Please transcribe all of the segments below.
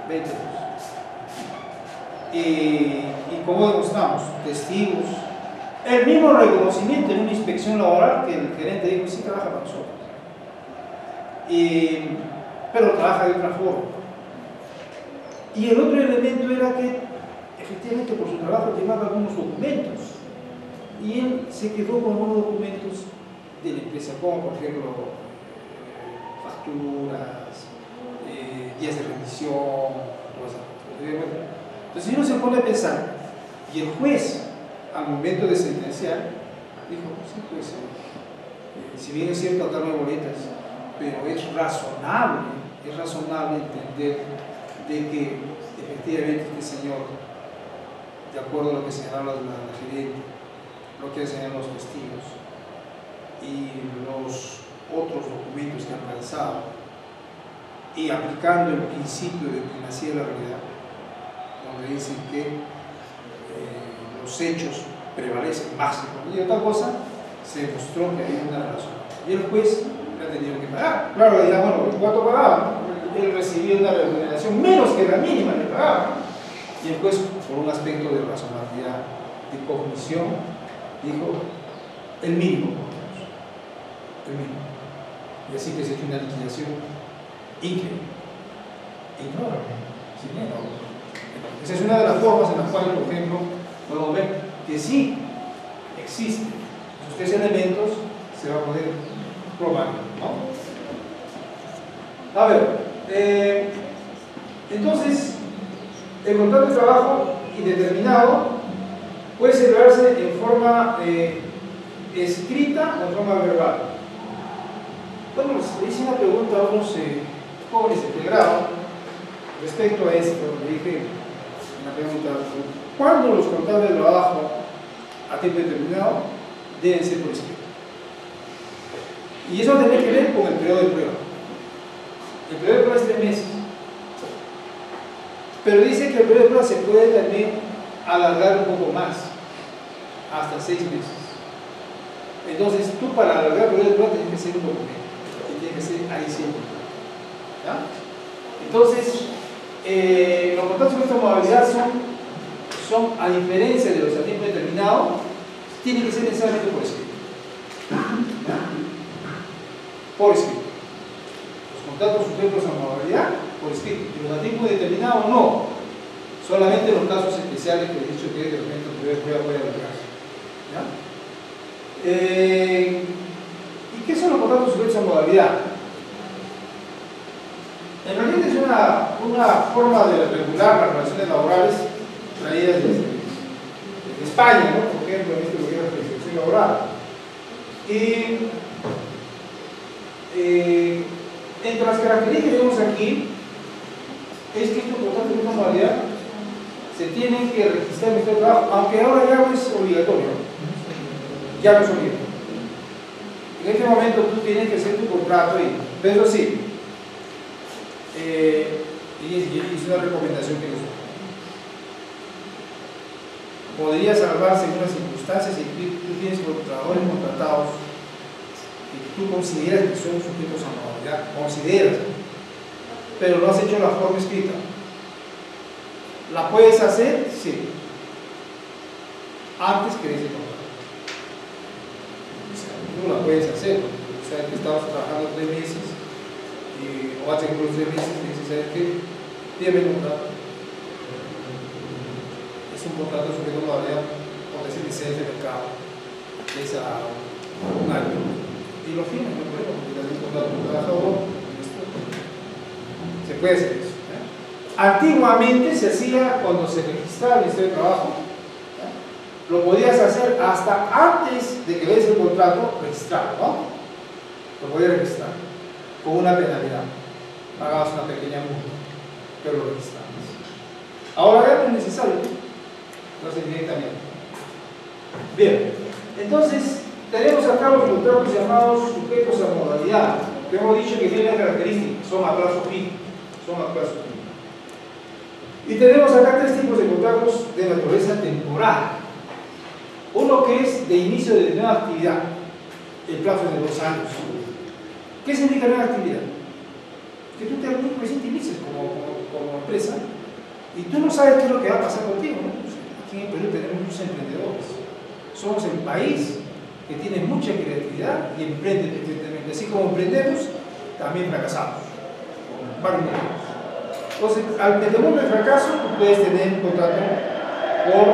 20 años. Y ¿cómo demostramos? Testigos. El mismo reconocimiento en una inspección laboral que el gerente dijo, sí trabaja para nosotros. Pero trabaja de otra forma. Y el otro elemento era que efectivamente por su trabajo llevaba algunos documentos. Y él se quedó con algunos documentos de la empresa, como por ejemplo facturas, guías de revisión, todas esas cosas. Entonces uno se pone a pensar, y el juez, al momento de sentenciar, dijo, sí, pues, si bien es cierto acá no hay boletas, pero es razonable entender de que efectivamente este señor, de acuerdo a lo que señalaba la gerente, lo que señalan los testigos y los otros documentos que han realizado, y aplicando el principio de primacía de la realidad, donde dicen que los hechos prevalecen más que cualquier otra cosa, se demostró que había una razón. Y el juez le ha tenido que pagar. Claro, dirá, bueno, ¿cuánto pagaba? Él recibía una remuneración menos que la mínima que pagaba. Y el juez, por un aspecto de razonabilidad, de cognición, dijo el mínimo. El mínimo. Y así que se hizo una liquidación increíble. Esa es una de las formas en las cuales, por ejemplo, podemos ver que sí existen esos tres elementos, se va a poder probar, ¿no? A ver, entonces, el contrato de trabajo indeterminado puede celebrarse en forma escrita o en forma verbal. Bueno, les hice una pregunta a unos jóvenes de grado respecto a esto. Le dije una pregunta: ¿cuándo los contratos de trabajo a tiempo determinado deben ser por escrito? Y eso tiene que ver con el periodo de prueba. El periodo de prueba es 3 meses. Pero dice que el periodo de prueba se puede también alargar un poco más, hasta 6 meses. Entonces, tú para alargar el periodo de prueba tienes que hacer un documento, que tiene que ser ahí siempre. ¿Ya? Entonces, los contratos de esta modalidad son, a diferencia de los a tiempo determinado, tienen que ser necesariamente por escrito. ¿Ya? Por escrito. Los contratos sujetos a modalidad, por escrito. Y los a tiempo determinado, no. Solamente en los casos especiales que he dicho que de repente el periodo de prueba puede alargarse. ¿Ya? ¿Y qué son los contratos sujetos a modalidad? En realidad es una forma de regular las relaciones laborales traídas desde España, ¿no? Por ejemplo, en este gobierno de legislación laboral. Y entre las características que vemos aquí es que estos contratos de modalidad se tienen que registrar en el Ministerio de Trabajo, aunque ahora ya no es obligatorio. Ya no es obligatorio. En este momento tú tienes que hacer tu contrato, pero sí. Y es una recomendación que les doy. Podría salvarse en unas circunstancias si tú tienes trabajadores contratados que tú consideras que son sujetos a modalidad, consideras, pero no has hecho la forma escrita. ¿La puedes hacer? Sí. Antes que ese contrato. Tú la puedes hacer. O sea, que estabas trabajando 3 meses o hace unos 3 meses y dices, ¿sabes qué? Pídeme el contrato. Es un contrato sujeto a modalidad, por decir, licencia de mercado. Es a un año. Y lo firmas, no hay problema, porque es un contrato de trabajador. Se puede hacer eso. Antiguamente se hacía cuando se registraba el Ministerio de Trabajo, lo podías hacer hasta antes de que veas el contrato registrado, ¿no? Lo podías registrar con una penalidad, pagabas una pequeña multa, pero lo registrabas. Ahora ya no es necesario, lo haces directamente. Bien, entonces tenemos acá los contratos llamados sujetos a modalidad, que hemos dicho que tienen características, son a plazo fijo, Y tenemos acá 3 tipos de contratos de naturaleza temporal. Uno que es de inicio de nueva actividad, el plazo es de 2 años. ¿Qué significa nueva actividad? que tú te autoinvestices como empresa y tú no sabes qué es lo que va a pasar contigo, ¿no? Aquí en Perú tenemos muchos emprendedores. Somos el país que tiene mucha creatividad y emprende perfectamente. Así como emprendemos, también fracasamos. Varios motivos. Entonces, al temor del fracaso, tú puedes tener un contrato por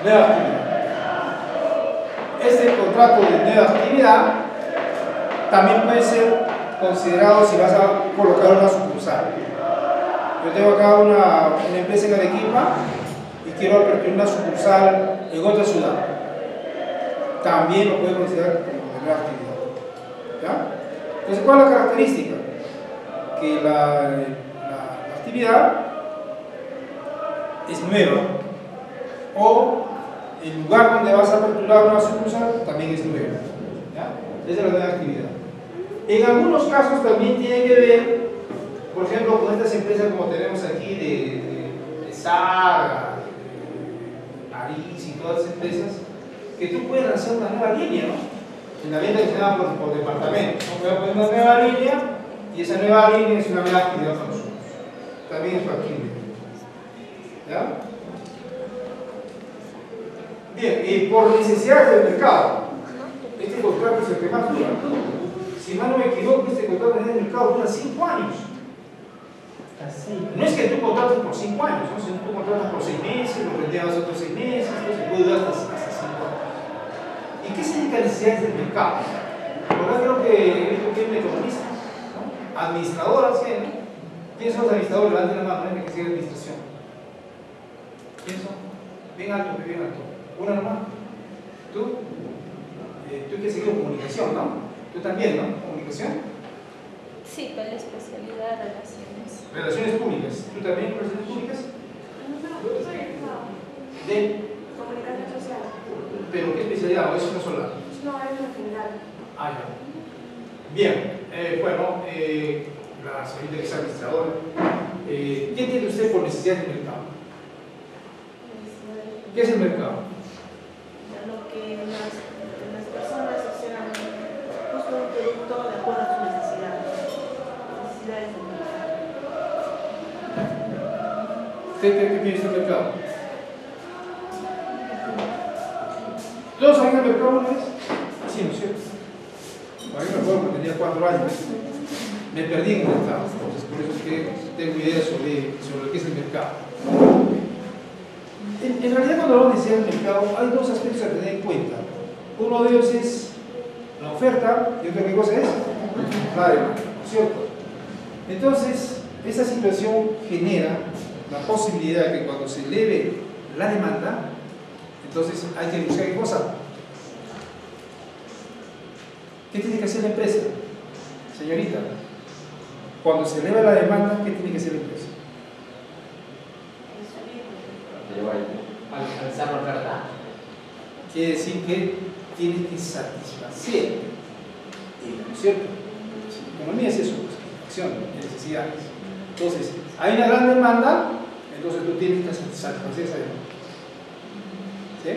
nueva actividad. Este contrato de nueva actividad también puede ser considerado si vas a colocar una sucursal. Yo tengo acá una empresa en Arequipa y quiero aperturar una sucursal en otra ciudad. También lo puedo considerar como nueva actividad. ¿Ya? Entonces, ¿cuál es la característica? Que la actividad es nueva, o el lugar donde vas a aperturar una sucursal también es nuevo. ¿Ya? Esa es la nueva actividad. En algunos casos también tiene que ver, por ejemplo, con estas empresas como tenemos aquí de Saga, Aris y todas las empresas, que tú puedes lanzar una nueva línea, ¿no? En la venta que se da por departamento. ¿No? Voy a poner una nueva línea y esa nueva línea es una nueva actividad para nosotros. También es factible. ¿Ya? Bien, y por necesidades del mercado, este contrato es el que más dura. Si mal no me equivoco, este contrato en el mercado dura 5 años. No es que tú contrates por 5 años, ¿no? Si tú contratas por 6 meses, lo reteas otros 6 meses, entonces puede durar hasta 5 años. ¿Y qué significa necesidades del mercado? Por creo que he visto que es un economista, ¿no? Administradoras, ¿sí? ¿No? ¿Quiénes son los administradores? Levanten la mano, ¿no? Que sigue administración. ¿Quiénes son? Bien alto, bien alto. Una nomás. ¿Tú? Tú que has seguido comunicación, ¿no? Tú también, ¿no? ¿Comunicación? Sí, con la especialidad de relaciones. Relaciones públicas. ¿Tú también relaciones públicas? De Comunicación social. ¿Pero qué especialidad? ¿O es una sola? No, es en general. Ah, ya. Bien. Bueno, la señorita que es administradora. ¿Qué entiende usted por necesidad del mercado? ¿Qué es el mercado? Lo que las personas buscan un producto de acuerdo a sus necesidades. Necesidades del mercado. ¿Qué piensa el mercado? ¿Todos saben el mercado una vez? Sí, ¿no es cierto? A mí me acuerdo cuando tenía 4 años. Me perdí en el mercado. Entonces, por eso es que tengo idea sobre lo que es el mercado. En realidad, cuando hablamos de necesidad del mercado, hay 2 aspectos a tener en cuenta. Uno de ellos es la oferta y otro qué cosa es la demanda, ¿no es cierto? Entonces, esa situación genera la posibilidad de que cuando se eleve la demanda, entonces hay que buscar qué cosa. ¿Qué tiene que hacer la empresa? Señorita, cuando se eleva la demanda, ¿qué tiene que hacer la empresa? Alcanzar la oferta. Quiere decir que tiene que satisfacer, ¿no es cierto? Economía es eso, satisfacción de necesidades. Entonces, hay una gran demanda, entonces tú tienes que satisfacer esa demanda. ¿Sí?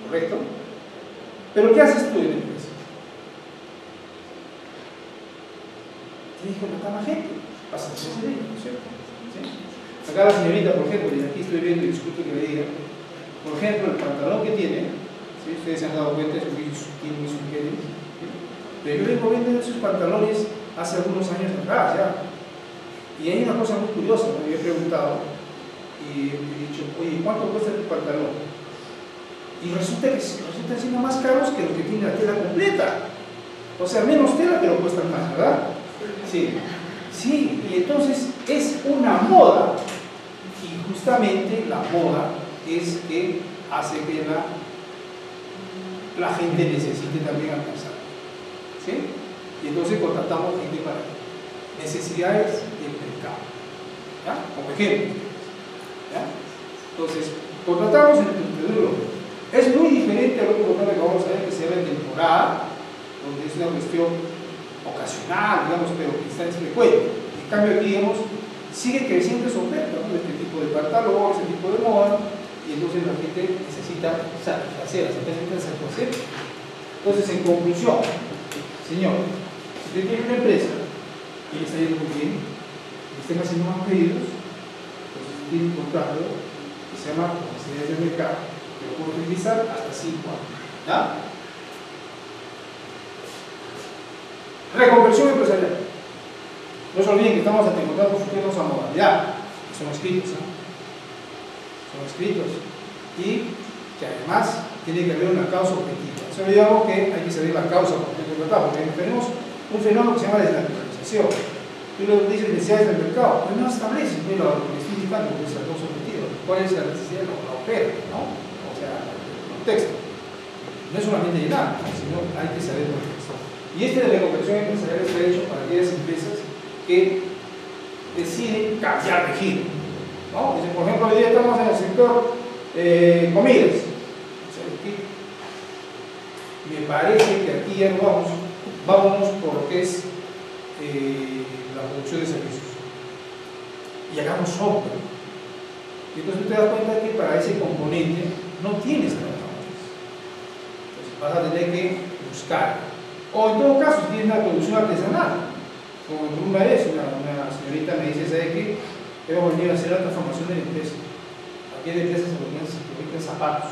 ¿Correcto? Pero ¿qué haces tú en la empresa? Tienes que contratar más gente, vas a hacer ese dinero, ¿no es cierto? ¿Sí? Acá la señorita, por ejemplo, y aquí estoy viendo y disculpe que le diga, por ejemplo, el pantalón que tiene, ¿sí? Ustedes se han dado cuenta, es muy sugerente, ¿sí? Pero yo vengo viendo esos pantalones hace algunos años atrás, ya. Y hay una cosa muy curiosa, me había preguntado, y he dicho, oye, ¿cuánto cuesta tu pantalón? Y resulta siendo más caros que los que tienen la tela completa. O sea, menos tela, pero cuestan más, ¿verdad? Sí. Sí, y entonces es una moda, y justamente la moda es que hace que la gente necesite también alcanzar. ¿Sí? Y entonces contratamos gente para necesidades del mercado. ¿Ya? Como ejemplo. ¿Ya? Entonces, contratamos en el emprendedor. Es muy diferente a otro contrato que vamos a ver que se ve en temporada, donde es una cuestión ocasional, digamos, pero que está en frecuente. En cambio aquí, digamos, sigue creciendo esa oferta, ¿no? Este tipo de pantalón, este tipo de moda, y entonces la gente necesita satisfacer, las empresas necesitan satisfacer. Entonces, en conclusión, señor, si usted tiene una empresa y le está yendo muy bien, y estén haciendo más pedidos, entonces tiene un contrato que se llama publicidad de mercado, que lo puede utilizar hasta 5 años. ¿Ya? Reconversión empresarial. No se olviden que estamos ante contratos sujetos a modalidad, que son escritos, ¿no? Son escritos, y que además tiene que haber una causa objetiva. Eso le digo que hay que saber la causa del tratado, porque tenemos un fenómeno que se llama desnaturalización. Tú lo dices necesidades del mercado, pero no establece lo que estoy indicando, que es la causa objetiva. ¿Cuál es la necesidad de la oferta, ¿no? O sea, el contexto. No es solamente llenar, sino hay que saber el contexto. Y este de reconversión empresarial está hecho para aquellas empresas que deciden cambiar de giro, ¿no? Dice, por ejemplo, hoy día estamos en el sector comidas. Me parece que aquí ya no vámonos por lo que es la producción de servicios. Y hagamos software. Y entonces tú te das cuenta que para ese componente no tienes trabajadores. Entonces vas a tener que buscar. O en todo caso, si tienes una producción artesanal, como en una vez una señorita me dice, ¿sabe qué? Hemos venido a hacer la transformación de la empresa. Aquí hay empresas que fabrican zapatos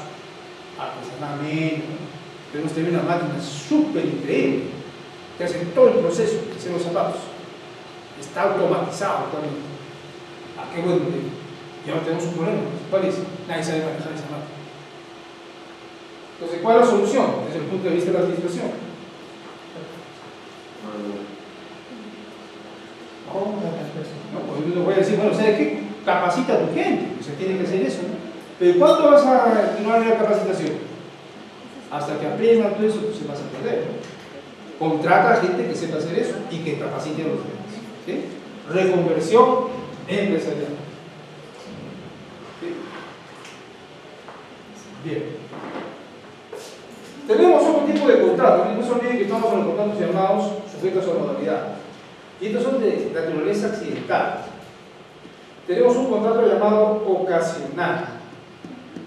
artesanalmente, ¿no? Pero usted ve una máquina súper increíble que hace todo el proceso de hacer los zapatos. Está automatizado totalmente. ¿A qué bueno? Y ahora tenemos un problema. ¿Cuál es? Nadie sabe manejar esa máquina. Entonces, ¿cuál es la solución desde el punto de vista de la administración? No, pues yo te voy a decir, bueno, ¿sabes qué? Capacita a tu gente, o sea, tiene que hacer eso, ¿no? Pero ¿cuánto vas a continuar la capacitación? Hasta que aprendan todo eso, pues se vas a perder, ¿no? Contrata a gente que sepa hacer eso y que capacite a los demás, ¿sí? Reconversión empresarial. ¿Sí? Bien. Tenemos otro tipo de contratos, no se olviden que estamos en los contratos llamados sujetos a modalidad. Y estos son de naturaleza accidental. Tenemos un contrato llamado ocasional.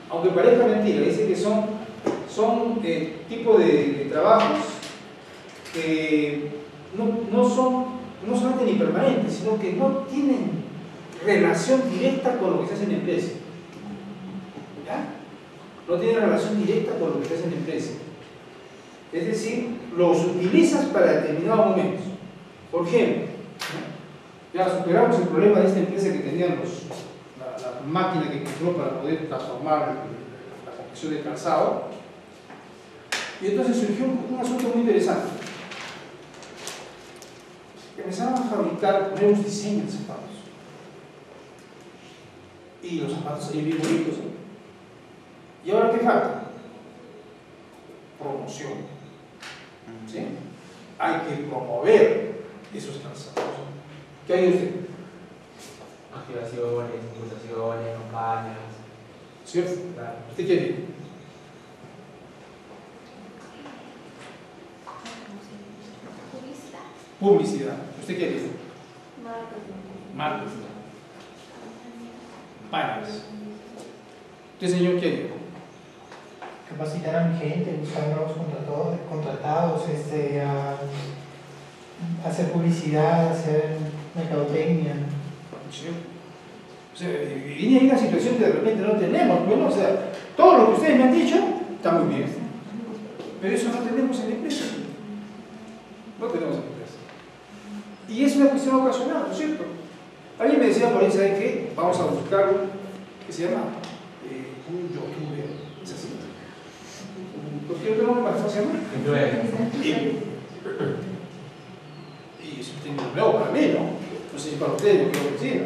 Aunque parezca mentira, dice que son tipo de trabajos que no solamente ni permanentes, sino que no tienen relación directa con lo que se hace en la empresa. ¿Ya? No tienen relación directa con lo que se hace en la empresa. Es decir, los utilizas para determinados momentos. Por ejemplo, ¿no? Ya superamos el problema de esta empresa que tenían la máquina que compró para poder transformar la confección de calzado. Y entonces surgió un asunto muy interesante. Empezaron a fabricar nuevos diseños de zapatos. Y los zapatos salían bien bonitos, ¿no? ¿Y ahora qué falta? Promoción. ¿Sí? Hay que promover esos calzados. ¿Qué hay usted? Activaciones, impulsaciones, campañas. ¿Cierto? Claro. ¿Usted qué quiere? Publicidad. ¿Usted qué quiere? Marketing. Campañas. ¿Usted, señor, qué quiere? Capacitar a mi gente, buscar nuevos contratados, hacer publicidad, hacer mercadotecnia. Sí. O sea, viene ahí una situación que de repente no tenemos, ¿no? O sea, todo lo que ustedes me han dicho está muy bien, pero eso no tenemos en la empresa. No tenemos en la empresa. Y es una cuestión ocasional, ¿no es cierto? Alguien me decía por ahí, ¿saben qué? Vamos a buscar ¿qué se llama? Un youtuber. ¿Es así? ¿Por qué no más fácil y es un término nuevo para mí, ¿no? No sé si para ustedes, yo creo que sí.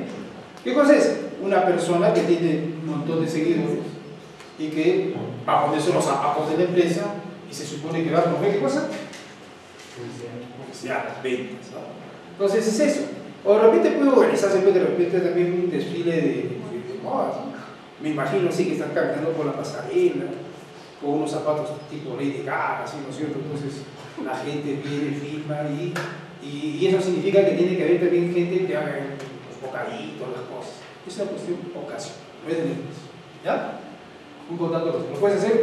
¿Qué cosa es? Una persona que tiene un montón de seguidores y que va a ponerse los zapatos de la empresa y se supone que va a promover ¿qué cosa? Publicidad, las ventas, ¿no? Entonces es eso. O de repente puede organizarse de repente también un desfile de modas, ¿no? Me imagino así que están caminando por la pasarela con unos zapatos tipo Lady Gaga, ¿sí? ¿No es cierto? Entonces la gente viene, filma y eso significa que tiene que haber también gente que haga los bocaditos, las cosas. Es una cuestión ocasional, no es de empresa. ¿Ya? Un contrato de trabajo. ¿Lo puedes hacer?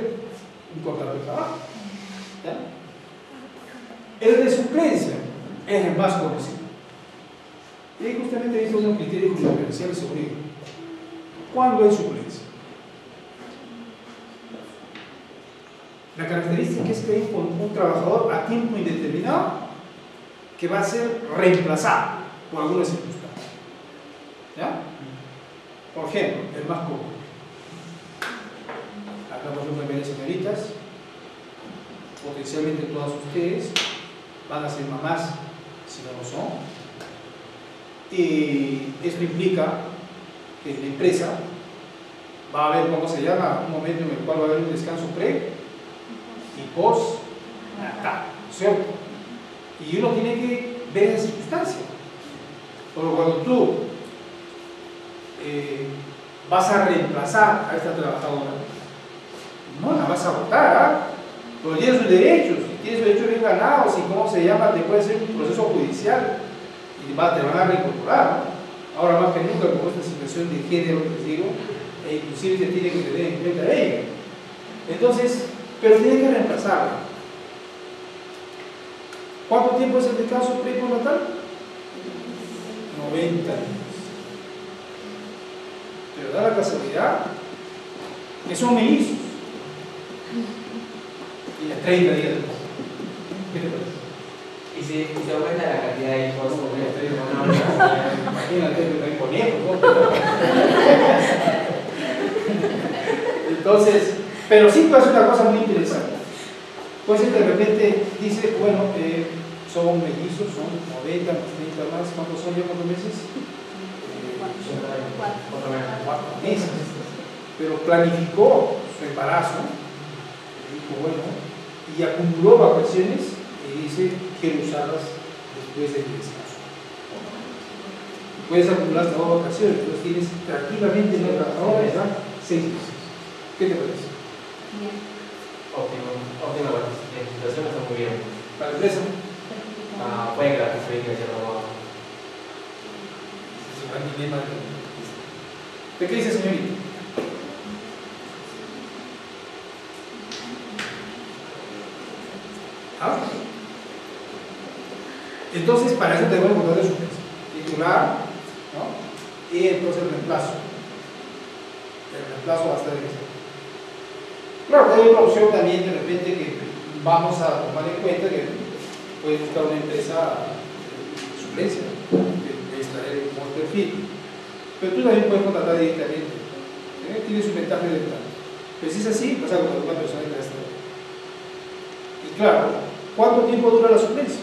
Un contrato de trabajo. ¿Ya? El de suplencia. es el más conocido. Y ahí justamente hay un criterio jurisprudencial sobre cuándo hay suplencia. La característica es que hay un trabajador a tiempo indeterminado que va a ser reemplazado por alguna circunstancia. ¿Ya? Por ejemplo, el más común. Hablamos de unas varias señoritas, potencialmente todas ustedes van a ser mamás si no lo son. Y esto implica que la empresa va a haber, ¿cómo se llama?, un momento en el cual va a haber un descanso pre y post natal, ¿cierto? Y uno tiene que ver esa circunstancia. Pero cuando tú vas a reemplazar a esta trabajadora, no la vas a votar, ¿ah? Porque tiene sus derechos, y tiene sus derechos bien ganados, y cómo se llama, te puede hacer un proceso judicial y te van a reincorporar, ¿no? Ahora más que nunca con esta situación de género, les digo, inclusive se tiene que tener en cuenta ella. Entonces, pero tiene que reemplazarla. ¿Cuánto tiempo es el descanso prenatal? 90 días. Pero da la casualidad que son mellizos. Y a 30 días después. ¿Qué te parece? Y se aumenta la cantidad de hijos, imagínate que no hay conejos, ¿no? Entonces, pero sí puede ser una cosa muy interesante. Puede ser que de repente dice, bueno, son mellizos, son 90, 30 más, ¿cuántos son ya? ¿Cuántos meses? 4 meses. Pero planificó su embarazo, dijo, bueno, y acumuló vacaciones y dice, quiero usarlas después del descanso. Puedes acumular hasta 2 vacaciones, entonces tienes tranquilamente una trabajadora, ¿verdad? 6 meses. ¿Qué te parece? Bien. Óptimo, la situación está muy bien. ¿Para la empresa? Puede que la transferencia sea robada. ¿De qué dice, señorita? ¿Ah? Entonces, para eso tenemos que encontrar su titular, ¿no? Y entonces el reemplazo. El reemplazo va a estar en ese. Claro, hay otra opción también de repente que vamos a tomar en cuenta que puedes buscar una empresa de suplencia, de extraer un buen perfil. Pero tú también puedes contratar directamente. Tiene su ventaja de ventaja. Pero si es así, vas a contratar una persona que está. Y claro, ¿cuánto tiempo dura la suplencia?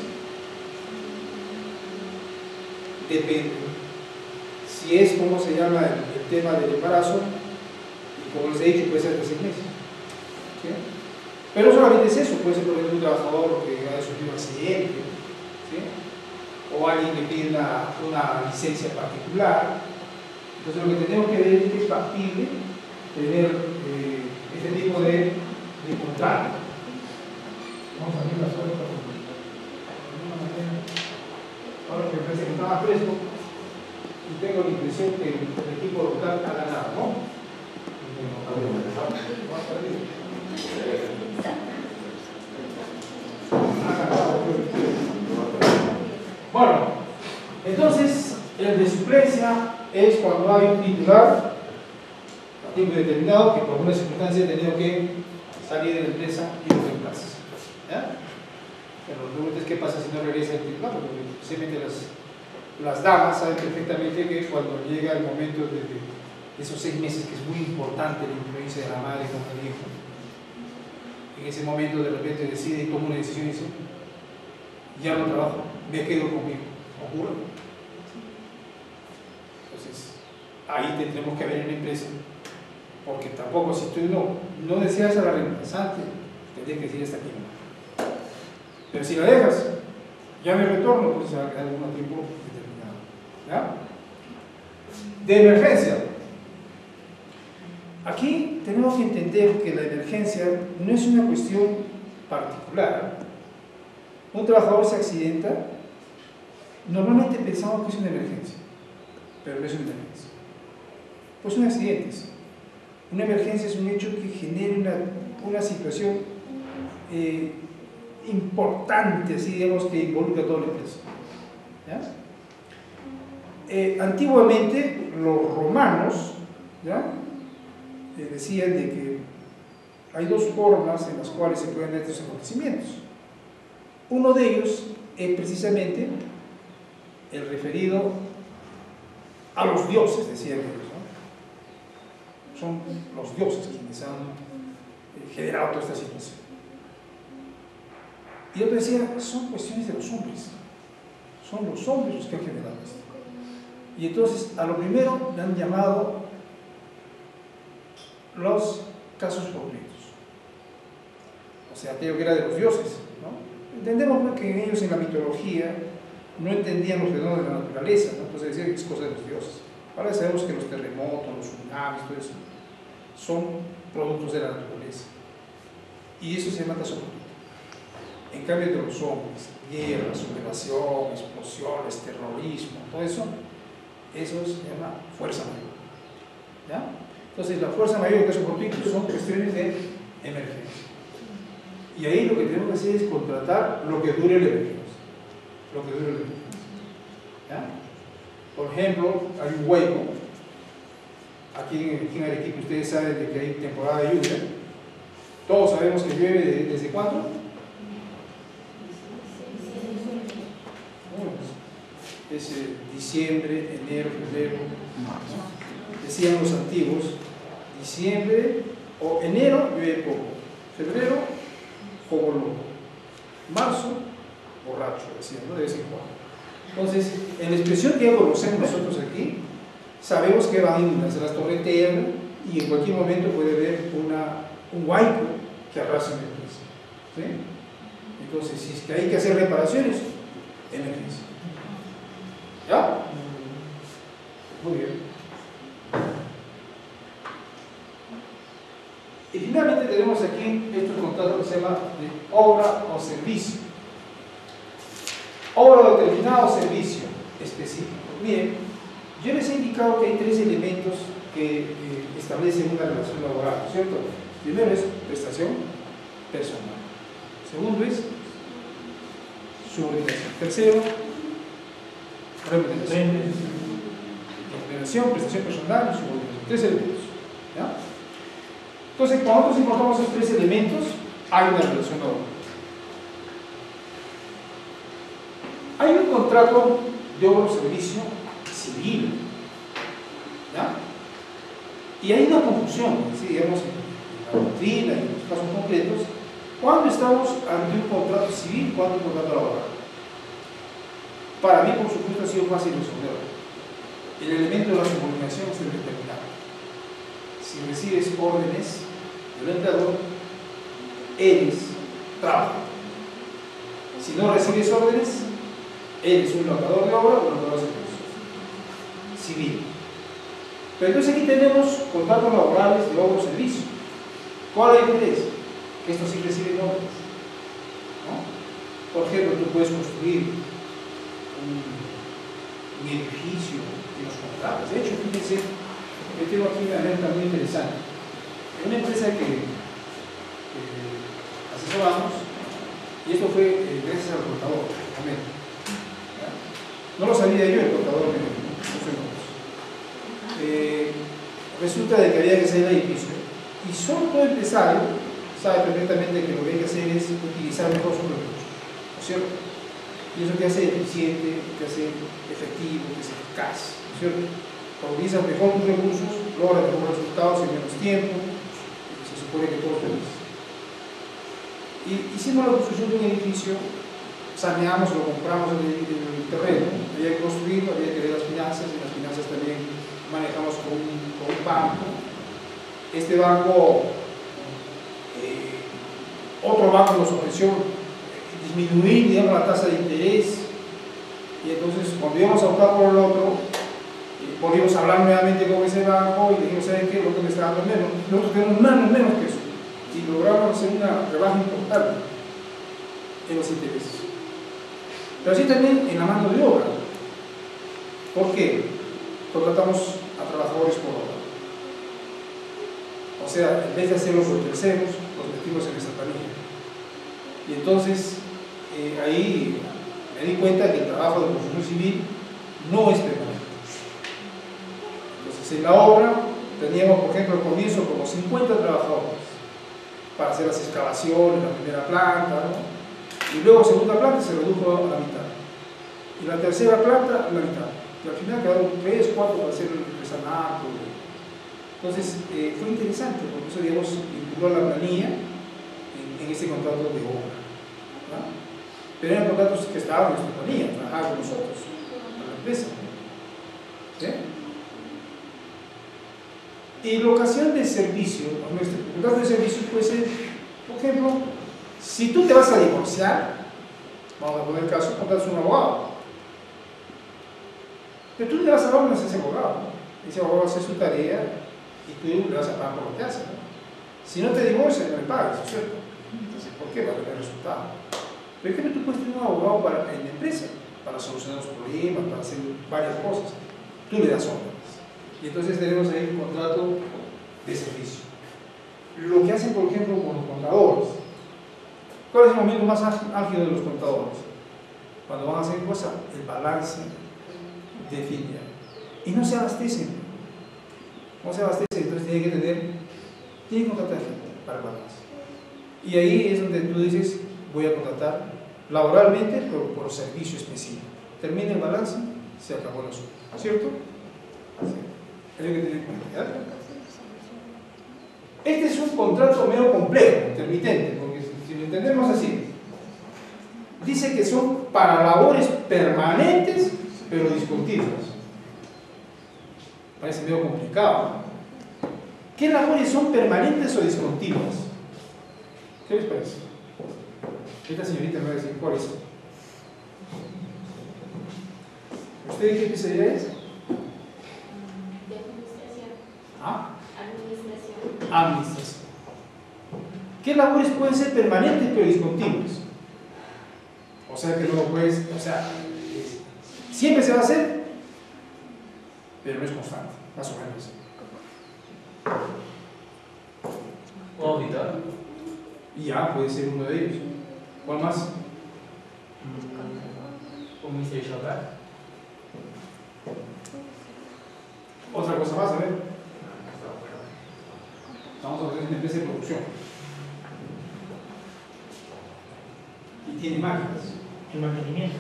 Depende. Si es, ¿cómo se llama?, el tema del embarazo, y como les he dicho, puede ser de 6 meses. ¿Sí? Pero no solamente es eso, puede ser por ejemplo un trabajador que haya sufrido un accidente, ¿sí? O alguien que pide una licencia particular. Entonces lo que tenemos que ver es que es factible tener este tipo de contrato. Vamos a ver las horas para ahora que parece que está más fresco y tengo la impresión que el equipo local ha ganado, ¿no? Bueno, entonces el de suplencia es cuando hay un titular a tiempo determinado que por alguna circunstancia ha tenido que salir de la empresa y lo reemplaza. ¿Ya? Pero la pregunta es qué pasa si no regresa el titular, porque simplemente las damas saben perfectamente que cuando llega el momento de esos 6 meses, que es muy importante la influencia de la madre con el hijo, en ese momento de repente decide y toma una decisión y dice, ya no trabajo, me quedo conmigo. ¿Ocurre? Entonces, ahí tendremos que ver en la empresa, porque tampoco, si tú no deseas a la reemplazante, tendrías que decir hasta aquí. Pero si la dejas, ya me retorno, pues se va a quedar algún tiempo determinado. ¿Ya? De emergencia. Aquí tenemos que entender que la emergencia no es una cuestión particular. Un trabajador se accidenta, normalmente pensamos que es una emergencia, pero no es una emergencia. Pues son accidentes. Una emergencia es un hecho que genera una situación importante, así digamos, que involucra a toda la empresa. ¿Ya? Antiguamente los romanos, ¿ya? Decían de que hay dos formas en las cuales se pueden dar estos acontecimientos. Uno de ellos es precisamente el referido a los dioses, decían ellos, ¿no? Son los dioses quienes han generado toda esta situación. Y otro decía, son cuestiones de los hombres, son los hombres los que han generado esto. Y entonces a lo primero le han llamado los casos fortuitos, o sea, aquello que era de los dioses, ¿no? Entendemos que ellos en la mitología no entendían los fenómenos de la naturaleza, ¿no? Entonces decían que es cosa de los dioses. Ahora sabemos que los terremotos, los tsunamis, todo eso son productos de la naturaleza, y eso se llama caso fortuito. En cambio de los hombres, guerra, sublevación, explosiones, terrorismo, todo eso se llama fuerza mayor. ¿Ya? Entonces la fuerza mayor y caso fortuito son cuestiones de emergencia. Y ahí lo que tenemos que hacer es contratar lo que dure la emergencia. Lo que dure la emergencia. ¿Ya? Por ejemplo, hay un hueco. Aquí en Arequipa ustedes saben de que hay temporada de lluvia. Todos sabemos que llueve ¿desde cuándo? Es diciembre, enero, febrero, marzo. Decían los antiguos, diciembre o enero llueve poco, febrero como loco, marzo borracho, decían, ¿no? De vez en cuando. Entonces, en la expresión que ya conocemos nosotros aquí, sabemos que van a inundarse las torrenteras y en cualquier momento puede haber un huaico que arrase una empresa. ¿Sí? Entonces, si es que hay que hacer reparaciones, emergencia. ¿Ya? Muy bien. Y finalmente tenemos aquí estos contratos que se llama de obra o servicio. Obra determinada o servicio específico. Miren, yo les he indicado que hay tres elementos que establecen una relación laboral, ¿no es cierto? Primero es prestación personal. Segundo es subordinación. Tercero, remuneración. Remuneración, prestación personal y subordinación. Tres elementos. ¿Ya? Entonces, cuando nosotros importamos esos tres elementos, hay una relación laboral. Hay un contrato de obra o servicio civil. ¿Ya? Y hay una confusión, ¿sí? Digamos, en la doctrina, en los casos concretos, ¿cuándo estamos ante un contrato civil y cuándo un contrato laboral? Para mí, por supuesto, ha sido fácil resolver. El elemento de la subordinación es el determinante. Si recibes órdenes del empleador, eres trabajo. Si no recibes órdenes, eres un locador de obra o un locador de servicio civil. Pero entonces aquí tenemos contratos laborales de obra o servicio. ¿Cuál es la diferencia? Que estos sí reciben órdenes, ¿no? Por ejemplo, tú puedes construir un edificio y los contratos. De hecho, fíjense, yo tengo aquí una alerta muy interesante. En una empresa que asesoramos, y esto fue gracias al contador, realmente. No lo sabía yo, el contador no fue resulta de que había que hacer el edificio, y solo todo empresario sabe perfectamente que lo que hay que hacer es utilizar mejor sus recursos, ¿no es cierto? Y eso que hace eficiente, que hace efectivo, que es eficaz, ¿no es cierto? Cuando utilizas mejor tus recursos, logras mejores resultados en menos tiempo, y se supone que todo es feliz. Y hicimos la construcción de un edificio, saneamos, lo compramos en el terreno, había que construirlo, había que ver las finanzas, y las finanzas también manejamos con un banco. Este banco, otro banco nos ofreció disminuir, digamos, la tasa de interés, y entonces cuando íbamos a optar por el otro, volvimos a hablar nuevamente con ese banco y le dijimos, ¿saben qué? El otro me está dando menos, nosotros tenemos menos que eso, y logramos hacer una rebaja importante en los intereses. Pero así también en la mano de obra. ¿Por qué? Contratamos a trabajadores por hora. O sea, en vez de hacerlo por terceros, los metimos en esa planilla. Y entonces ahí me di cuenta que el trabajo de construcción civil no es permanente. Entonces en la obra teníamos, por ejemplo, al comienzo como 50 trabajadores para hacer las excavaciones, la primera planta, ¿no? Y luego segunda planta se redujo a la mitad. Y la tercera planta a la mitad. Y al final quedaron 3, 4 para hacer el artesanato. Entonces fue interesante, porque eso, digamos, vinculó a la planilla en ese contrato de obra, ¿no? Pero eran contratos que estaban en nuestra planilla, trabajaban con nosotros, con la empresa, ¿sí? Y locación de servicio, nuestro contrato de servicio puede ser, por ejemplo, si tú te vas a divorciar, vamos a poner el caso, contratas un abogado, pero tú le vas a dar a ese abogado, ¿no? Ese abogado hace su tarea y tú le vas a pagar por lo que hace, ¿no? Si no te divorcias, no le pagas, ¿no es cierto? Entonces, ¿por qué? Para tener resultado. Pero es que tú puedes tener un abogado en la empresa para solucionar los problemas, para hacer varias cosas. Tú le das órdenes. Y entonces tenemos ahí un contrato de servicio. Lo que hacen, por ejemplo, con los contadores. ¿Cuál es el momento más álgido de los contadores? Cuando van a hacer cosas, el balance de fin de año. Y no se abastecen. No se abastecen, entonces tienen que contratar gente para el balance. Y ahí es donde tú dices, voy a contratar laboralmente, pero por servicio específico. Termina el balance, se acabó el asunto. ¿Cierto? Así. Es lo que tienen que cuidar. Este es un contrato medio complejo, intermitente, porque si lo entendemos así, dice que son para labores permanentes, pero discontinuas. Parece medio complicado, ¿no? ¿Qué labores son permanentes o discontinuas? ¿Qué les parece? Esta señorita me va a decir cuál es. ¿Usted de qué especialidad es? De administración. ¿Ah? Administración. Administración. ¿Qué labores pueden ser permanentes pero discontinuas? O sea que no lo puedes, o sea, siempre se va a hacer, pero no es constante, más o menos. ¿Un auditor? Y ya puede ser uno de ellos. ¿Cuál más? ¿Un mystery shopper? Otra cosa más, a ver. Estamos hablando de una empresa de producción. Y tiene máquinas. El mantenimiento.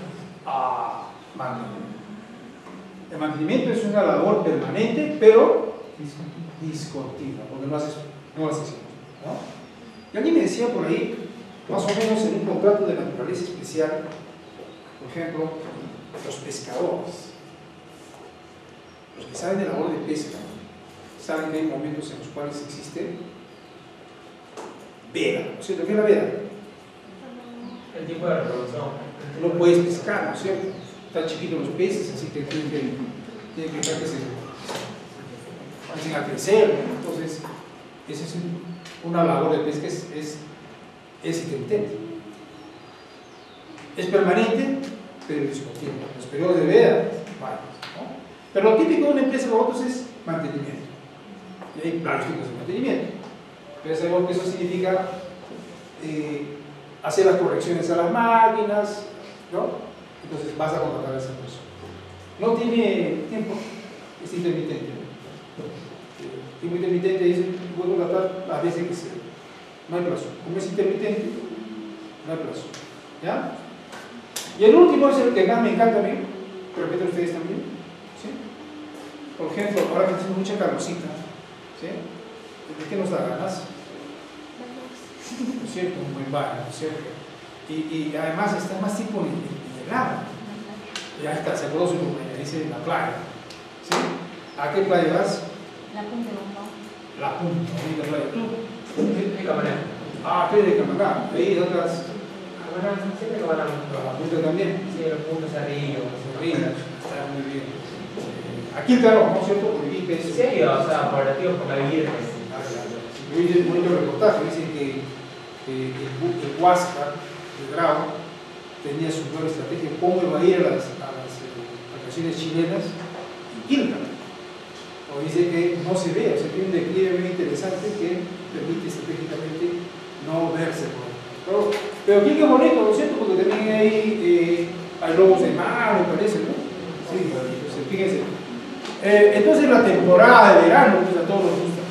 Mantenimiento. El mantenimiento es una labor permanente, pero discontinua, porque no haces ¿no? Y alguien me decía por ahí, más o menos en un contrato de naturaleza especial, por ejemplo, los pescadores, los que saben de labor de pesca, saben que hay momentos en los cuales existe veda, ¿no es cierto? ¿Qué es la veda? El tipo de reproducción. No puedes pescar, ¿no es cierto? Están chiquitos los peces, así que tienen que dejar que se empiecen a crecer, ¿no? Entonces, esa es una labor de pesca, es intermitente. Es permanente, pero discontinua. Los periodos de veda, varios, ¿no? Pero lo típico de una empresa para otros es mantenimiento. Y hay varios tipos de mantenimiento. Pero sabemos que eso significa hacer las correcciones a las máquinas, ¿no? Entonces vas a contratar a esa persona. No tiene tiempo, es intermitente. Tiempo intermitente dice, voy a contratar las veces que sea. No hay plazo. Como es intermitente, no hay plazo. ¿Ya? Y el último es el que más me encanta a mí, pero repito ustedes también. ¿Sí? Por ejemplo, ahora que está haciendo mucha calorcita, ¿sí? ¿De qué nos da ganas? ¿No es cierto? Un buen baño, ¿no es cierto? Y además está más tiempo en el agua. Ya está, se conoce como dice la playa. ¿Sí? ¿A qué playa vas? La punta de Bombón. La punta, bonita playa. ¿Tú? De Camaná. Tú eres de Camaná. Ahí otras. Camaná, siempre Camaná. La punta también. Sí, los puntos arriba. Está muy bien. Aquí el Carón, ¿no es cierto? Porque vi que es. Sí, o sea, por la Virgen. Vi un bonito reportaje, dice que el Huáscar de Grau tenía su nueva estrategia, cómo iba a ir a las vacaciones chilenas y Quilca. O dice que no se ve, o sea, tiene un declive muy interesante que permite estratégicamente no verse por Pero aquí qué bonito, ¿no es cierto? Porque también hay lobos de mar, me parece, ¿no? Sí, pues, fíjense. Entonces la temporada de verano, pues a todos nos gusta.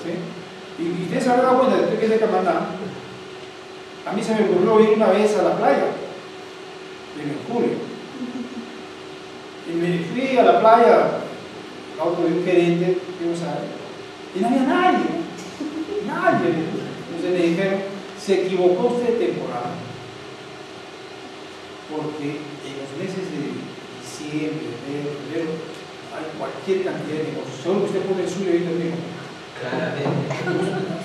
¿Sí? Y ustedes se habrán dado cuenta, estoy que es de Camaná. A mí se me ocurrió ir una vez a la playa, en julio. Y me fui a la playa, auto de un gerente, y no había nadie. Nadie. Entonces me dijeron, se equivocó usted de temporada. Porque en los meses de diciembre, enero, febrero, hay cualquier cantidad de negocios. Seguro que usted pone el suyo ahí también. Claramente.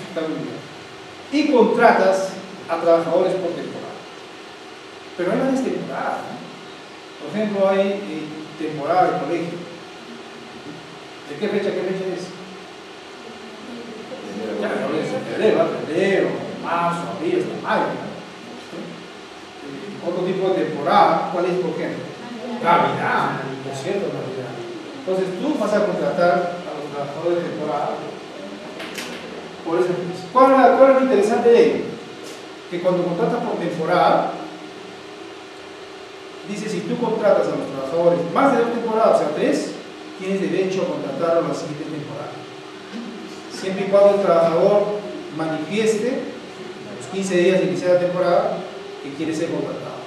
Está muy bien. Y contratas a trabajadores por temporada. Pero hay varias temporadas, ¿no? Por ejemplo, hay temporada de colegio. ¿De qué fecha es? Ya, no es febrero, marzo, abril, hasta mayo, ¿no? Otro tipo de temporada, ¿cuál es, por ejemplo? Navidad, ¿no es cierto? Navidad. Entonces tú vas a contratar a los trabajadores de temporada por ese precio. ¿Cuál es lo interesante de ello? Que cuando contratas por temporada, dice, si tú contratas a los trabajadores más de 2 temporadas, o sea 3, tienes derecho a contratarlo la siguiente temporada. Siempre y cuando el trabajador manifieste los 15 días de iniciar la temporada que quiere ser contratado.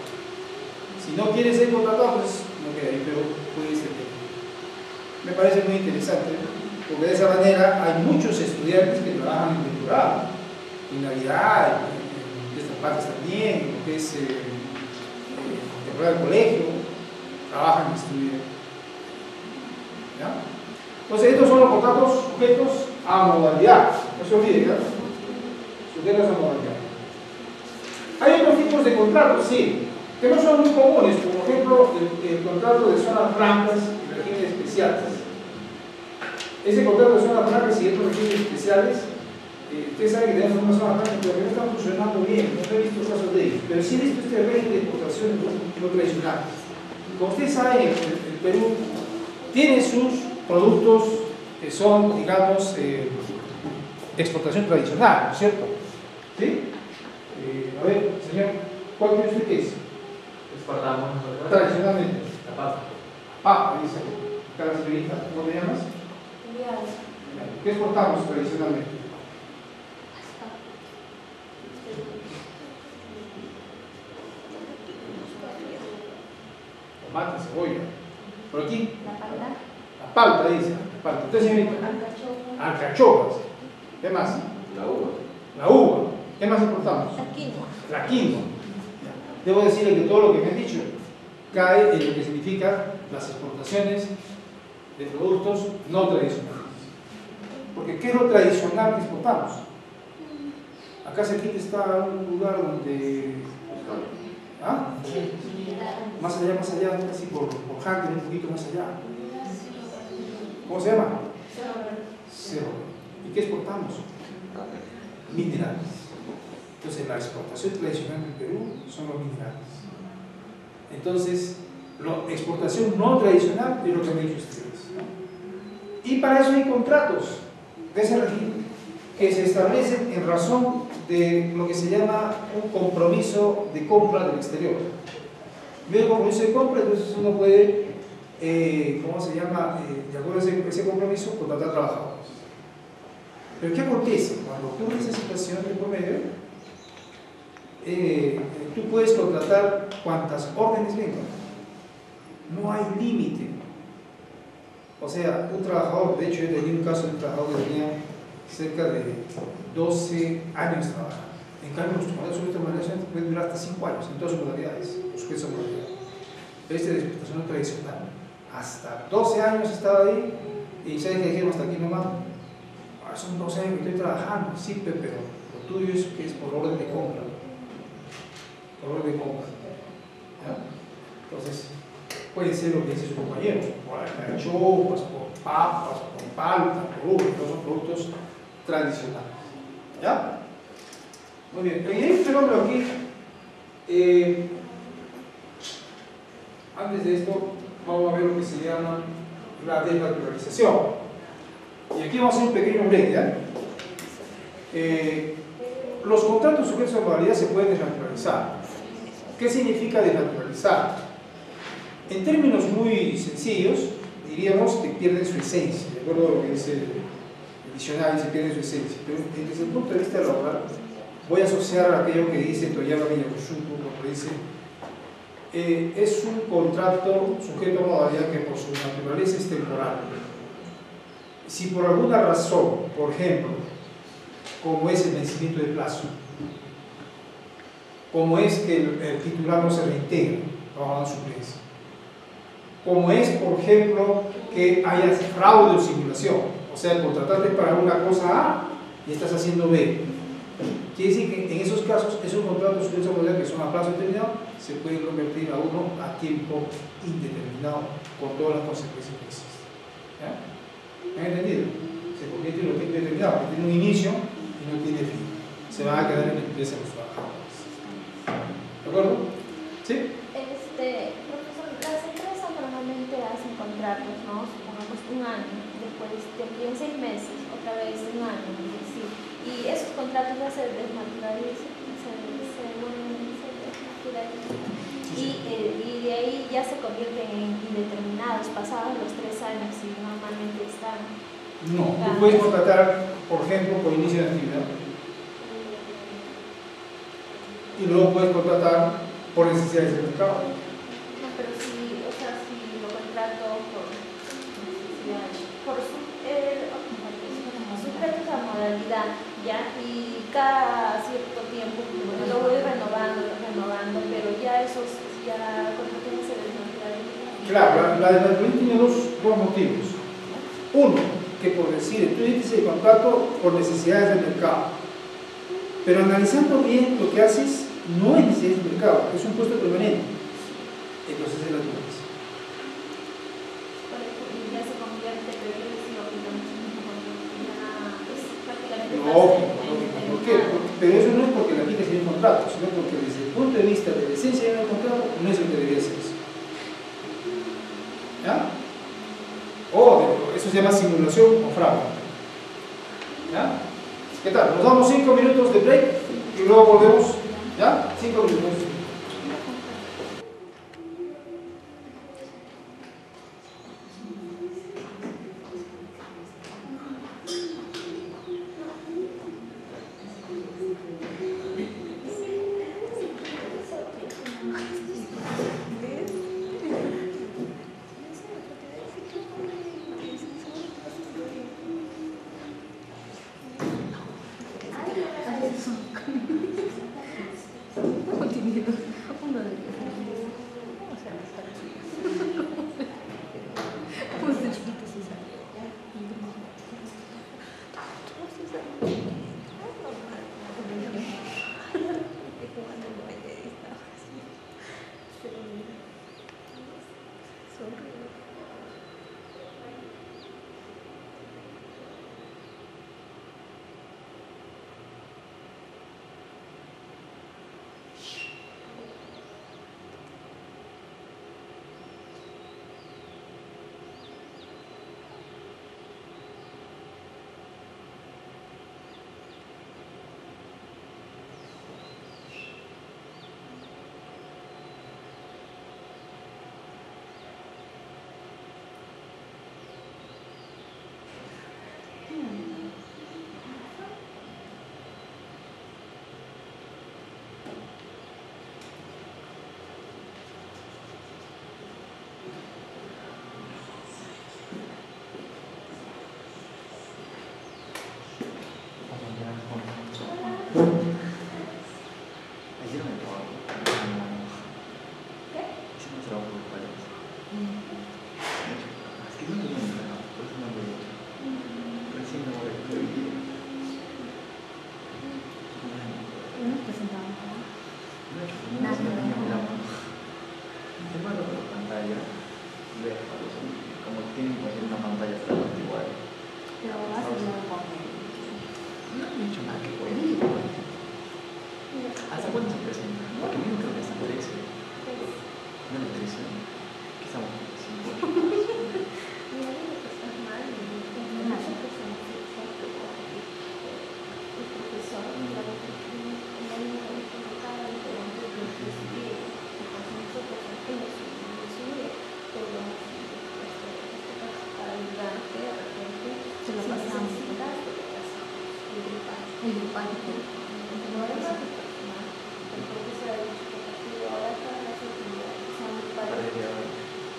Si no quiere ser contratado, pues no queda ahí, pero puede ser. Me parece muy interesante, porque de esa manera hay muchos estudiantes que trabajan en temporada, en Navidad, en estas partes también, lo que es temporada del colegio, trabajan y estudian. ¿Ya? Entonces, estos son los contratos sujetos a modalidad. No se olviden, ¿ya? Sujetos a modalidad. Hay otros tipos de contratos, sí, que no son muy comunes, como por ejemplo el contrato de zonas francas y regímenes especiales. Ese contrato de zonas francas y otros regímenes especiales, ustedes saben que tenemos una zona franca pero que no están funcionando bien, no he visto casos de ellos, pero sí he visto este régimen de exportación no tradicional. Como ustedes saben, el Perú tiene sus productos que son, digamos, de exportación tradicional, ¿no es cierto? ¿Sí? A ver, señor, ¿cuál cree usted que es? Exportamos Tradicionalmente. la papa. Ahí dice, cada señorita, ¿cómo te llamas? ¿Qué exportamos tradicionalmente? Tomate, cebolla. ¿Por aquí? La palta, dice. Palta. ¿Usted, señorita? Alcachofas. ¿Qué más? La uva. ¿Qué más exportamos? La quinoa. Debo decirle que todo lo que me han dicho cae en lo que significa las exportaciones de productos no tradicionales. Porque ¿qué es lo tradicional que exportamos? Acá cerquita está un lugar donde... ¿Ah? Más allá, casi por Hanken, un poquito más allá. ¿Cómo se llama? Cerro. ¿Y qué exportamos? Minerales. Entonces, la exportación tradicional del Perú son los minerales. Entonces, la exportación no tradicional es lo que han dicho ustedes, ¿no? Y para eso hay contratos de ese régimen que se establecen en razón de lo que se llama un compromiso de compra del exterior. Veo el compromiso de compra, entonces uno puede, ¿cómo se llama? De acuerdo a ese compromiso, contratar trabajadores. Pero ¿qué acontece? Cuando ocurre esa situación de por medio, tú puedes contratar cuantas órdenes vengan. No hay límite. O sea, un trabajador, de hecho yo tenía un caso de un trabajador que tenía cerca de 12 años trabajando. En cambio, los trabajadores sobre esta modalidad pueden durar hasta 5 años en todas sus modalidades, por supuesto modalidad. Este de exportación tradicional. Hasta 12 años estaba ahí y ¿saben qué dijeron hasta aquí nomás? Son 12 años que estoy trabajando, sí, pero lo tuyo es que es por orden de compra. Por orden de compra. ¿Ya? Entonces, puede ser lo que dice su compañero, por alcachofas, por papas, por palta, por uva, todos son productos tradicionales. ¿Ya? Muy bien. En este fenómeno aquí, antes de esto, vamos a ver lo que se llama la desnaturalización. Y aquí vamos a hacer un pequeño break, ¿ya? Los contratos sujetos a modalidad se pueden desnaturalizar. desnaturalizar. ¿Qué significa desnaturalizar? En términos muy sencillos, diríamos que pierden su esencia, de acuerdo a lo que dice el diccionario, se pierde su esencia. Pero desde el punto de vista laboral, voy a asociar a aquello que dice Toyama Miyamoto, cuando dice es un contrato sujeto a modalidad que por su naturaleza es temporal. Si por alguna razón, por ejemplo, como es el vencimiento de plazo, como es que el titular no se reintegra trabajando en suplencia, como es, por ejemplo, que haya fraude o simulación, o sea, contrataste para una cosa A y estás haciendo B. Quiere decir que en esos casos, esos contratos sujetos a modalidad que son a plazo determinado, se pueden convertir a uno a tiempo indeterminado, con todas las consecuencias que existen. ¿Ya? ¿Me han entendido? Se convierte en un tiempo determinado, porque tiene un inicio y no tiene fin. Se van a quedar en la empresa los trabajadores. ¿De acuerdo? ¿Sí? Profesor, las empresas normalmente hacen contratos, ¿no? Supongamos un año, después te envían 6 meses, otra vez un año, ¿sí? Y esos contratos ya se desnaturalizan, y de ahí ya se convierten en indeterminados, pasados los 3 años y normalmente están. No, tú puedes contratar, por ejemplo, por inicio de actividad. Y luego puedes contratar por necesidades del mercado. No, pero si, o sea, si lo contrato por necesidades, sujetos a modalidad, ¿ya? Y cada cierto tiempo lo voy renovando, pero ya esos contratos se desnaturalizan. Claro, la desnaturalización tiene dos motivos. Uno, que por decir, tú dices el contrato por necesidades del mercado, pero analizando bien lo que haces, no es necesidades del mercado, es un puesto permanente. Entonces es la naturaleza. Ya se convierte, pero yo decía que ya es prácticamente Lógico. ¿Por qué? Pero eso no es porque la apliques en un contrato, sino porque desde el punto de vista de la esencia de un contrato no es lo que debería ser eso. ¿Ya? Eso se llama simulación o fraude. ¿Ya? ¿Qué tal? Nos damos 5 minutos de break y luego volvemos. ¿Ya? 5 minutos.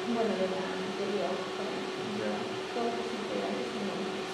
Bueno, de la anterior, todos los integrantes son hombres.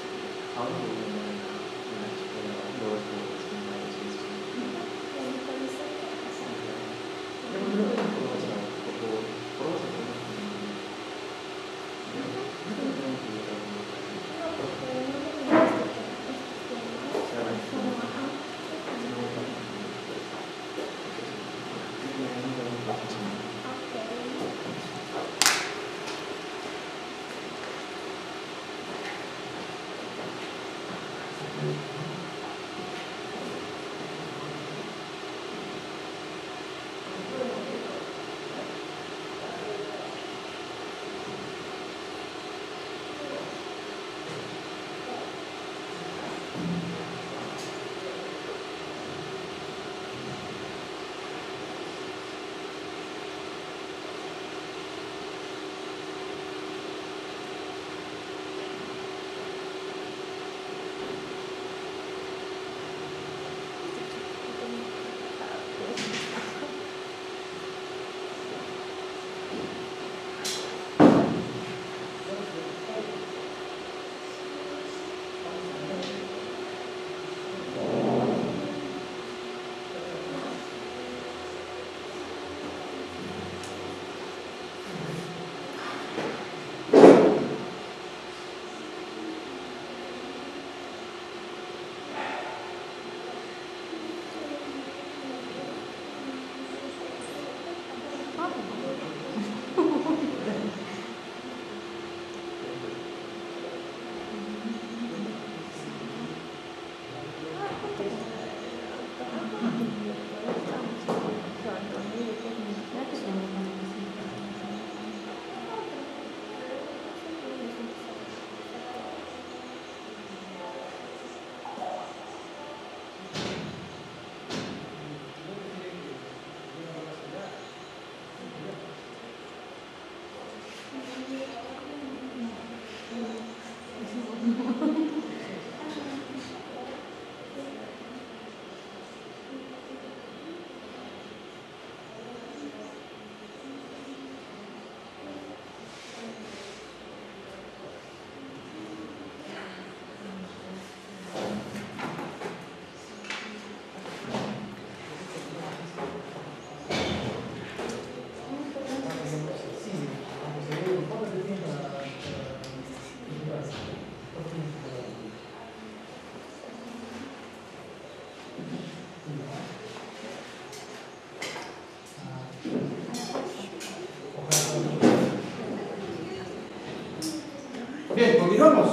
Bien, continuamos.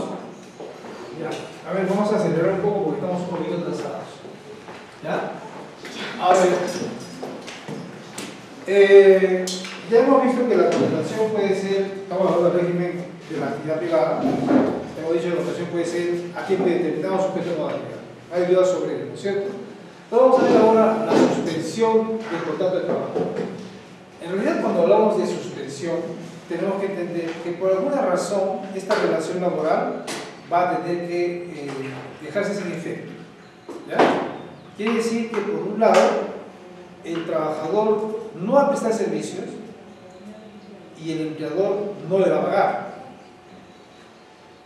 Ya. A ver, vamos a acelerar un poco porque estamos un poquito atrasados. ¿Ya? A ver. Ya hemos visto que la contratación puede ser, estamos hablando del régimen de la actividad privada. Hemos dicho que la contratación puede ser a tiempo determinado sujeto a modalidad. Hay dudas sobre ello, ¿no es cierto? Entonces vamos a ver ahora la suspensión del contrato de trabajo. En realidad, cuando hablamos de suspensión, tenemos que entender que por alguna razón esta relación laboral va a tener que dejarse sin efecto. ¿Ya? Quiere decir que por un lado el trabajador no va a prestar servicios y el empleador no le va a pagar.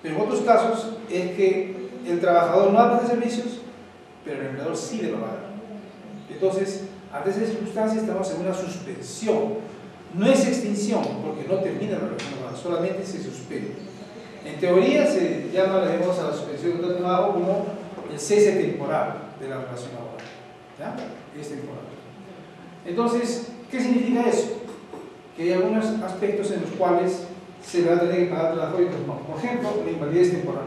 Pero en otros casos es que el trabajador no va a prestar servicios, pero el empleador sí le va a pagar. Entonces, ante esas circunstancias estamos en una suspensión. No es extinción, porque no termina la relación laboral, solamente se suspende. En teoría se llama, le llamamos a la suspensión de trabajo como el cese temporal de la relación laboral. ¿Ya? Es temporal. Entonces, ¿qué significa eso? Que hay algunos aspectos en los cuales se le va a tener que pagar al trabajador y otros no. Por ejemplo, la invalidez temporal.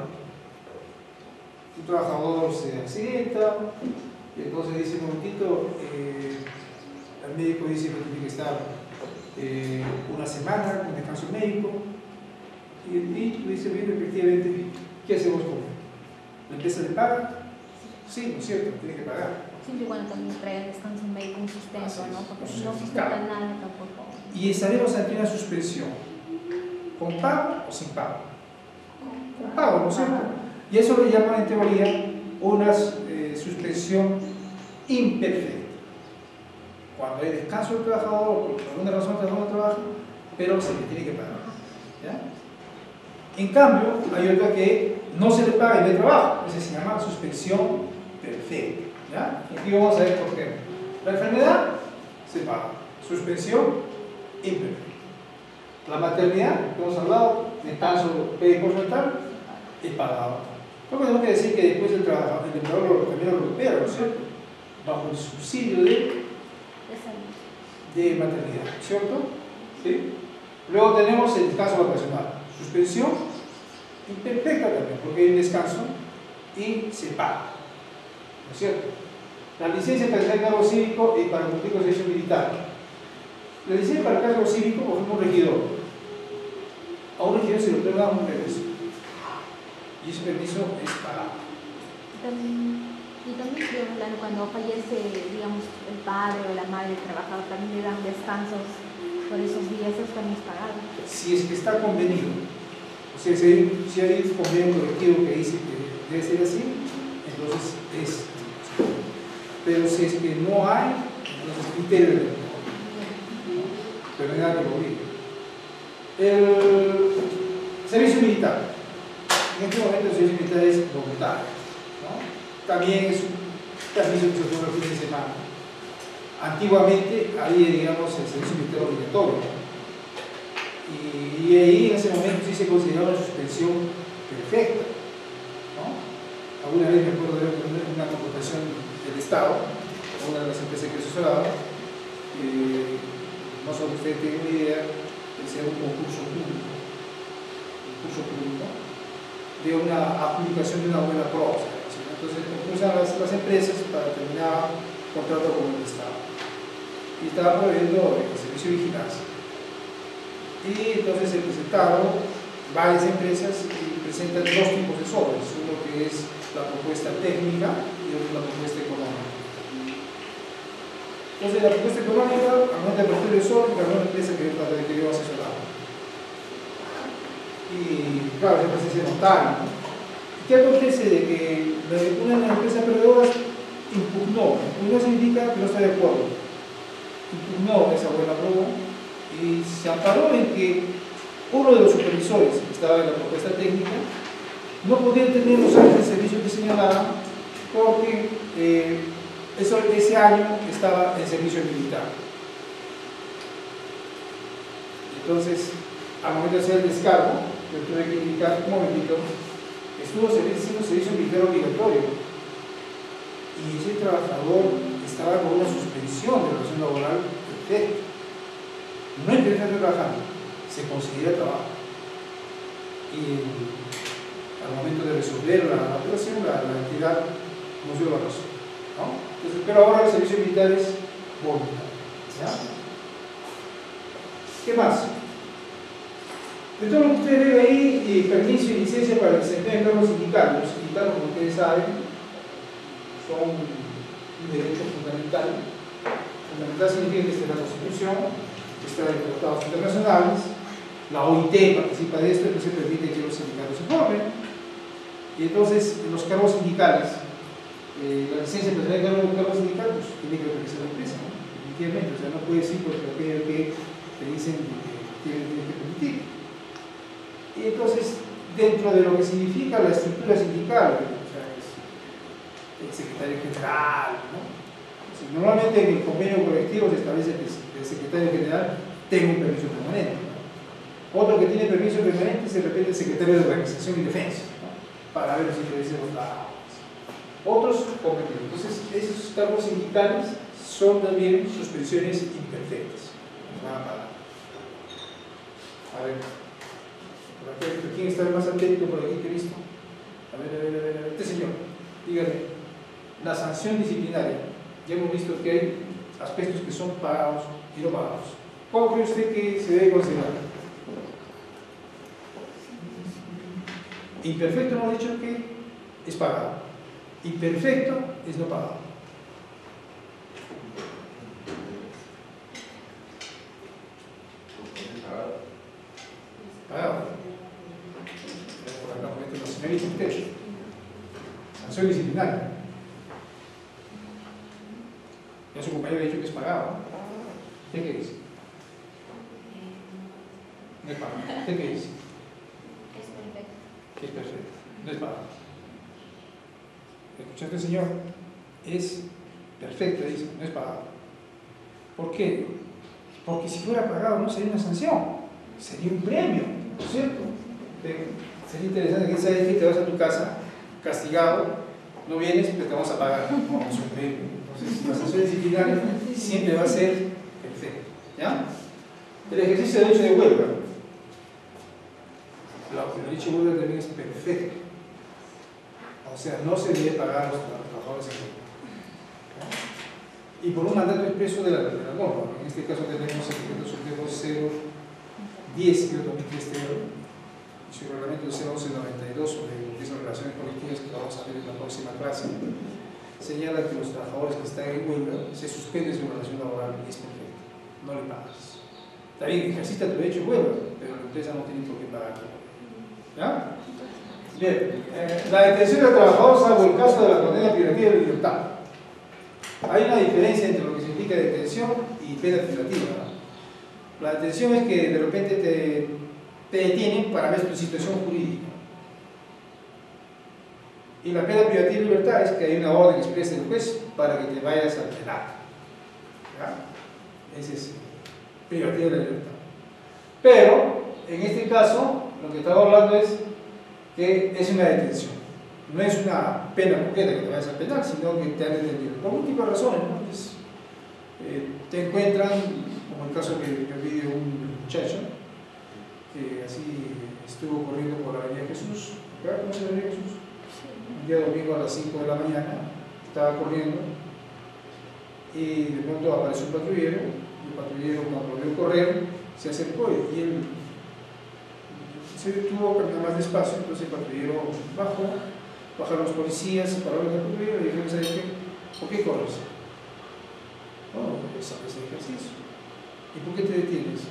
Un trabajador se accidenta y entonces dice un momentito, el médico dice que tiene que estar una semana con descanso médico y tú dices, bien, efectivamente, ¿qué hacemos con él? ¿La empresa le paga? Sí, ¿no es cierto? Tiene que pagar. Siempre y cuando también traiga descanso médico un sustento, ¿no? Porque si no sustenta nada tampoco. Y estaremos ante una suspensión, ¿con pago o sin pago? Con pago, ¿no es cierto? Y eso le llaman en teoría unas suspensión imperfecta. Cuando hay descanso del trabajador, o por alguna razón el trabajador no trabaja, pero se le tiene que pagar. ¿Ya? En cambio, hay otra que no se le paga y no hay trabajo. Esa se llama suspensión perfecta. ¿Ya? Y aquí vamos a ver por qué. La enfermedad se paga. Suspensión imperfecta. La maternidad, que hemos hablado, descanso pericorrental, es pagado. Lo que tenemos que decir que después el empleador también lo recupera, ¿no es cierto? Bajo el subsidio de maternidad, ¿cierto? ¿Sí? Luego tenemos el descanso vacacional, suspensión imperfecta también, porque hay un descanso y se paga, ¿no es cierto? La licencia para el cargo cívico y para cumplir con el servicio militar. La licencia para el cargo cívico, por ejemplo, un regidor. A un regidor se le otorga un permiso y ese permiso es pagado. Y también cuando fallece, digamos, el padre o la madre del trabajador, también le dan descansos por esos días, eso también es pagado. Si es que está convenido, o sea, si hay un convenio colectivo que dice que debe ser así, entonces es. Pero si es que no hay, entonces criterio de pero no hay nada que lo obligue. El servicio militar. En este momento el servicio militar es voluntario, ¿no? También es un permiso que se toma el fin de semana. Antiguamente había, digamos, el servicio militar obligatorio, ¿no? Y ahí en ese momento sí se consideraba una suspensión perfecta, ¿no? Alguna vez me acuerdo de una contratación del Estado, una de las empresas que asesoraba, no sé si ustedes tienen una idea, de un concurso público de una aplicación de una buena prueba. Entonces concursan las empresas para terminar contrato con el Estado y estaba proveyendo el servicio de vigilancia. Y entonces se presentaron varias empresas y presentan dos tipos de sobres, uno que es la propuesta técnica y otro la propuesta económica. Entonces la propuesta económica aumenta el perfil de sobre para una empresa que yo asesoraba. Y claro, siempre se hace notario. ¿Qué acontece? De que una empresa perdedora impugnó significa que no está de acuerdo, impugnó esa buena prueba y se amparó en que uno de los supervisores que estaba en la propuesta técnica no podía tener los años de servicio que señalaba porque ese año estaba en servicio militar. Entonces, al momento de hacer el descargo, yo tuve que indicar un momentito, estuvo haciendo servicio militar obligatorio y ese trabajador estaba con una suspensión de relación laboral perfecta. No empieza a trabajar, se considera trabajo. Y al momento de resolver la operación, la entidad nos dio la razón, ¿no? Entonces, pero ahora el servicio militar es voluntario, ¿ya? ¿Qué más? De todo lo que ustedes ven ahí, permiso y licencia para el desempeño de cargos sindicales. Los sindicales, como ustedes saben, son un derecho fundamental. Fundamental significa que está en la Constitución, está en los tratados internacionales, la OIT participa de esto, entonces permite que los sindicatos se formen. Y entonces, en los cargos sindicales, la licencia para tener cargos sindicales tiene que organizar la empresa, ¿no? Definitivamente, o sea, no puede decir porque aquello que te dicen que tiene que permitir. Y entonces, dentro de lo que significa la estructura sindical, o sea, es el secretario general, ¿no? O sea, normalmente en el convenio colectivo se establece que el secretario general tenga un permiso permanente, ¿no? Otro que tiene permiso permanente es de repente el secretario de Organización y Defensa, ¿no? Para ver los intereses de los lados. Otros competidos. Entonces, esos cargos sindicales son también suspensiones imperfectas. Nos van a pagar. A ver. ¿Quién está más atento por aquí que he visto? A ver. Este señor, dígame. La sanción disciplinaria. Ya hemos visto que hay aspectos que son pagados y no pagados. ¿Cómo cree usted que se debe considerar? Imperfecto hemos dicho que es pagado. Imperfecto es no pagado. Pagado. Por acá, por esto, la señorita usted. Sanción disciplinaria. Ya su compañero ha dicho que es pagado, ¿no? ¿Usted qué dice? No es pagado. ¿Usted qué dice? Es perfecto. Que es perfecto. No es pagado. ¿Escuchaste, señor? Es perfecto, dice, no es pagado. ¿Por qué? Porque si fuera pagado no sería una sanción, sería un premio, ¿no es cierto? Sería interesante que sabes que te vas a tu casa castigado, no vienes, pero te vamos a pagar. No, es un premio. Entonces, la sanción disciplinaria siempre va a ser perfecta. ¿Ya? El ejercicio del derecho de huelga. El derecho de huelga también es perfecto. O sea, no se debe pagar a los trabajadores en huelga. Y por un mandato expreso de la norma. En este caso tenemos el decreto supremo 010 de 2003 y su reglamento 01192 sobre lo que es las relaciones colectivas que vamos a ver en la próxima clase. Señala que los trabajadores que están en huelga se suspende su relación laboral y es perfecto. No le pagas. Está bien, ejercita tu derecho de huelga, pero la empresa no tiene por qué pagar. ¿Ya? Bien, la detención del trabajador salvo el caso de la condena privativa de libertad. Hay una diferencia entre lo que significa detención y pena privativa, ¿no? La detención es que de repente te detienen para ver tu situación jurídica. Y la pena privativa de libertad es que hay una orden expresa del juez para que te vayas al penal. ¿Ya? Ese es privativa de la libertad. Pero, en este caso, lo que estamos hablando es que es una detención. No es una pena completa que te vayas al penal, sino que te han detenido. Por múltiples razones, ¿no? Pues, te encuentran, como el caso que yo vi de un muchacho, que así estuvo corriendo por la Avenida Jesús. ¿Conoce la Avenida Jesús? Un día domingo a las 5 de la mañana, estaba corriendo y de pronto apareció un patrullero. El patrullero, cuando lo vio correr, se acercó y él se detuvo a caminar más despacio. Entonces el patrullero bajaron los policías, pararon el patrullero y dijeron: ¿sabes qué? ¿Por qué corres? No, porque sabes el ejercicio. ¿Y por qué te detienes?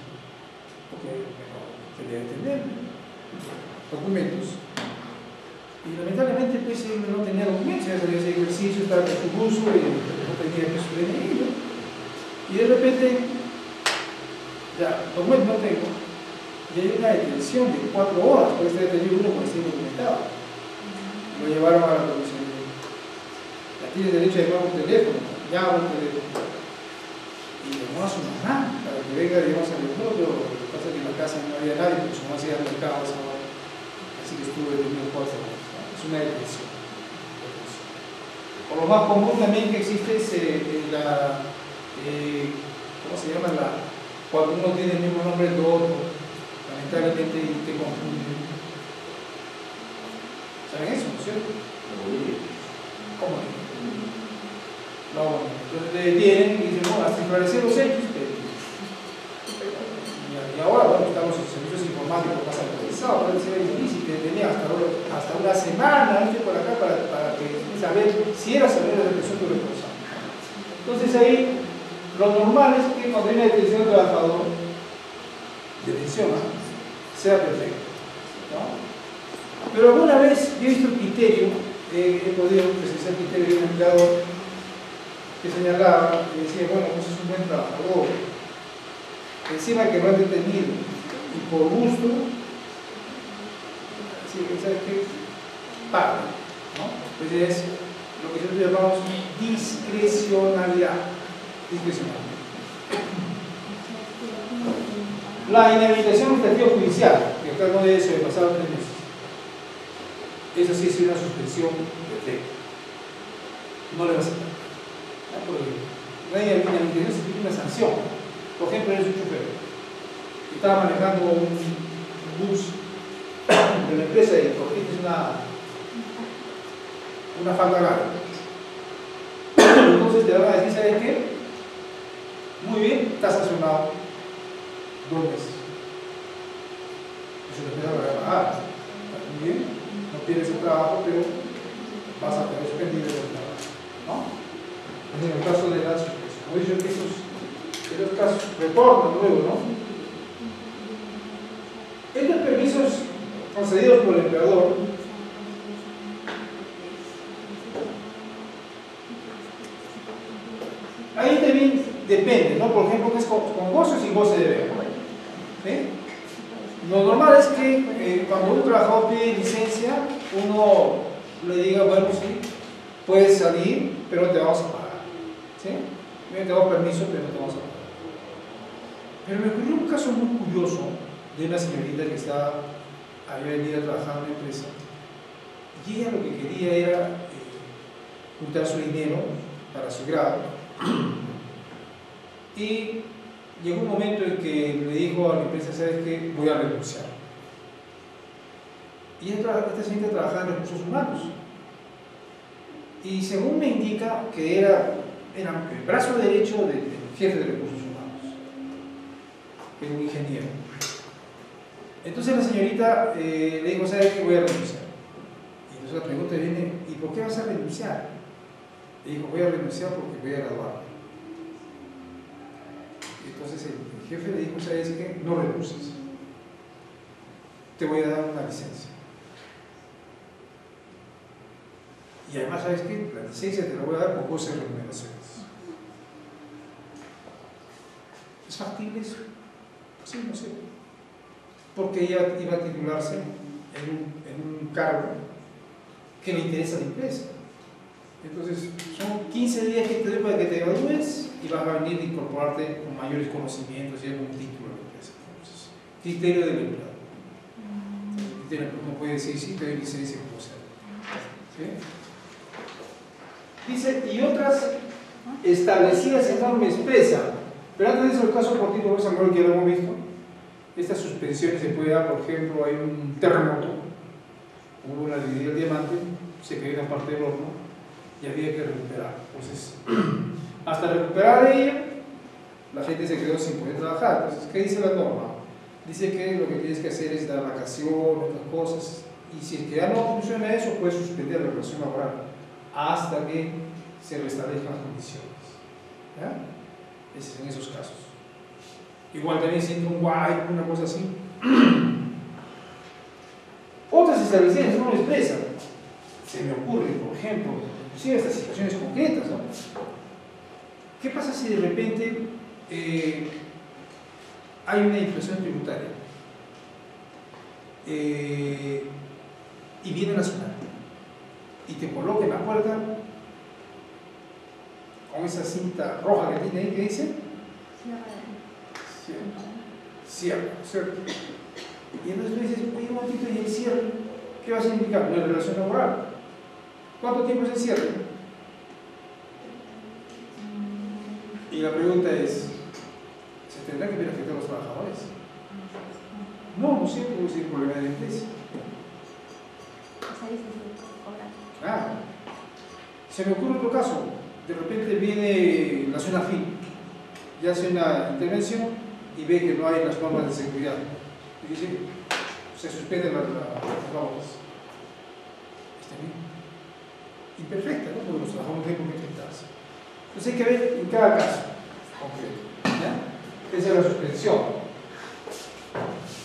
Porque quería detener. Documentos. Y lamentablemente pues él no tenía documentos, ya sabía ese ejercicio, estaba en su uso y no tenía que su DNI. Y de repente, ya, documentos no tengo. Y hay una detención de 4 horas, puede estar detenido uno por estar documentado. Lo llevaron a la comisaría. Ya tiene derecho a llamar un teléfono, llama un teléfono. Y llamó a su mamá para que venga, digamos, al pueblo. Lo que pasa es que en la casa no había nadie, porque su mamá se iba al mercado a esa hora. Así que estuvo detenido 4 horas. Es una detención. Por lo más común también que existe es ¿cómo se llama? Cuando uno tiene el mismo nombre de otro, lamentablemente te confunden. ¿Saben eso, no es cierto? ¿Cómo no? No, bueno, entonces te detienen y dicen: no, hasta esclarecer los hechos. Y ahora, bueno, estamos en servicios informáticos más actualizados, puede ser difícil, te detenía hasta una semana, ¿viste? Por acá, para que saber si era saber la detención de tu responsable. Entonces ahí, lo normal es que cuando hay una detención del trabajador, detención, sea perfecta, ¿no? Pero alguna vez yo he visto el criterio, he podido precisar el criterio de un empleador que señalaba y decía: bueno, pues es un buen trabajador, encima que lo han detenido y por gusto, ¿sabes qué? Paga, ¿no? Entonces es lo que nosotros llamamos discrecionalidad. La inhabilitación administrativa judicial, que acá no debe sobrepasar 3 meses. Eso sí es una suspensión perfecta. No le va a aceptar. La inhabilitación significa una sanción. Por ejemplo, eres un chofer que estaba manejando un bus de la empresa y cogiste una falta grave. Entonces te van a decir: ¿sabes qué? Muy bien, estás sancionado 2 meses. Eso te va a pagar. Muy bien, no pierdes el trabajo, pero vas a tener suspendido el trabajo, ¿no? En el caso de la suspensión. Como he dicho que esos casos retornan luego, ¿no? Estos permisos concedidos por el empleador Ahí también depende, ¿no? Por ejemplo, que es con goce o sin goce de ver. ¿Sí? Lo normal es que cuando un trabajador pide licencia, uno le diga, bueno, sí, puedes salir, pero no te vamos a pagar. ¿Sí? Te damos permiso, pero no te vamos a pagar. Pero me ocurrió un caso muy curioso de una señorita que había venido a trabajar en una empresa y ella lo que quería era juntar su dinero para su grado y llegó un momento en que le dijo a la empresa, ¿sabes qué? Voy a renunciar. Y esta señorita trabajaba en recursos humanos y según me indica que era el brazo derecho del jefe de recursos humanos, que es un ingeniero. Entonces la señorita le dijo, ¿sabes qué? Voy a renunciar. Y entonces la pregunta viene, ¿y por qué vas a renunciar? Le dijo, voy a renunciar porque voy a graduarme. Entonces el jefe le dijo, ¿sabes qué? No renuncies. Te voy a dar una licencia. Y además, ¿sabes qué? La licencia te la voy a dar con goce de remuneraciones. ¿Es factible eso? Sí, no sé. Porque ella iba a titularse en un cargo que le interesa a la empresa. Entonces, son 15 días que te doy para que te gradúes y vas a venir a incorporarte con mayores conocimientos y algún título a la empresa. Entonces, criterio del empleado. Uno puede decir, sí, te doy licencia como sea. ¿Sí? Dice, y otras establecidas en norma expresa. Pero antes de eso, el caso cortito, Samuel, que ya lo hemos visto, estas suspensiones se puede dar, por ejemplo, hay un terremoto, hubo una dividida del diamante, se cayó una parte del horno y había que recuperar. Entonces, hasta recuperar ella, la gente se quedó sin poder trabajar. Entonces, ¿qué dice la norma? Dice que lo que tienes que hacer es dar vacaciones, otras cosas, y si es que ya no funciona eso, puedes suspender la relación laboral hasta que se restablezcan las condiciones. ¿Ya? Es en esos casos. Igual también siendo un guay, una cosa así. Otras establecidas no lo expresan. Se me ocurre, por ejemplo, inclusive estas situaciones concretas, ¿no? ¿Qué pasa si de repente hay una inflación tributaria y viene la nacional y te coloca en la puerta con esa cinta roja que tiene ahí que dice cierre, ¿cierto? Y entonces tú dices, oye, un momentito, ¿y el cierre qué va a significar? Una relación laboral. ¿Cuánto tiempo es el cierre? Y la pregunta es, ¿se tendrá que ver afectar a los trabajadores? No, no siempre es el problema de la empresa. Ah, se me ocurre otro caso. De repente viene la zona fin y hace una intervención y ve que no hay las normas de seguridad. Y dice, se suspenden las normas. Está bien. Imperfecta, ¿no? Porque los trabajadores tienen que afectarse. Entonces hay que ver en cada caso concreto. ¿Ya? Esa es la suspensión.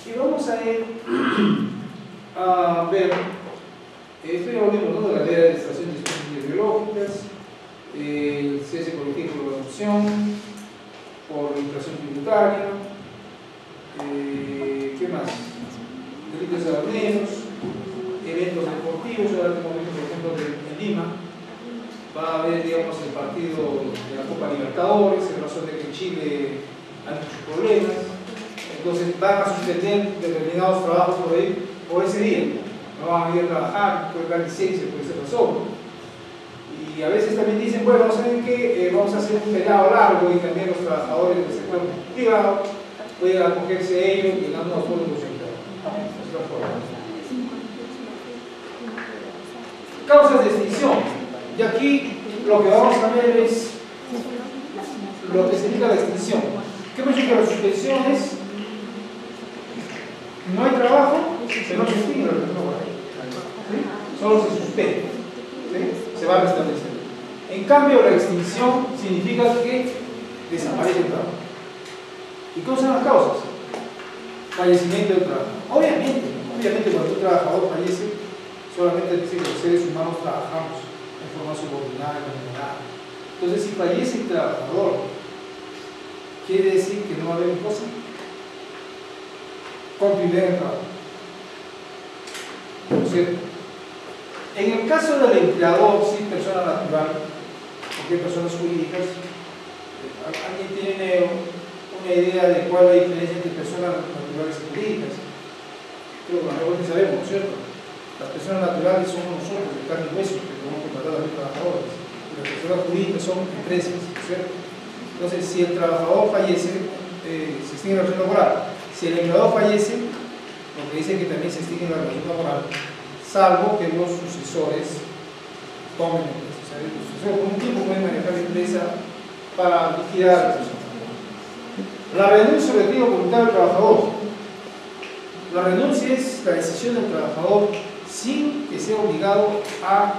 Y vamos a ir a ver, esto ya volvemos, ¿no? De la ley de administración de especies biológicas, el cese colectivo de adopción, por inflación tributaria, ¿qué más? Delitos aduaneros, eventos deportivos. Ahora en un momento, por ejemplo, en Lima va a haber, digamos, el partido de la Copa Libertadores, en razón de que en Chile hay muchos problemas. Entonces van a suspender determinados trabajos por ese día. No van a ir a trabajar, pueden dar licencia por esa razón. Y a veces también dicen, bueno, ¿saben qué? Vamos a hacer un feriado largo y también los trabajadores del sector privado pueden acogerse a ellos y dar unos fondos de causas de extinción. Y aquí lo que vamos a ver es lo que significa la extinción. ¿Qué me significa la suspensión? Es no hay trabajo, pero no se extingue la relación laboral. ¿Sí? Solo se suspende. ¿Sí? Se va a restablecer. En cambio, la extinción significa que desaparece el trabajo. ¿Y cuáles son las causas? Fallecimiento del trabajo. Obviamente, cuando un trabajador fallece, solamente dice que los seres humanos trabajamos en forma subordinada y remunerada. Entonces, si fallece el trabajador, quiere decir que no va a haber cosa continuidad en el trabajo. ¿No es cierto? En el caso del empleador, si es persona natural, porque hay personas jurídicas, ¿alguien tiene una idea de cuál es la diferencia entre personas naturales y jurídicas? Creo que nosotros sabemos, ¿no es cierto? Las personas naturales somos nosotros, de carne y hueso, que podemos contratar a los trabajadores. Y las personas jurídicas son empresas, ¿no es cierto? Entonces, si el trabajador fallece, se extingue la relación laboral. Si el empleador fallece, lo que dice que también se extingue la relación laboral, salvo que los sucesores tomen la empresa. O sea, los sucesores por un tiempo pueden manejar la empresa para liquidar a la persona. La renuncia o retiro voluntario del trabajador. La renuncia es la decisión del trabajador sin que sea obligado a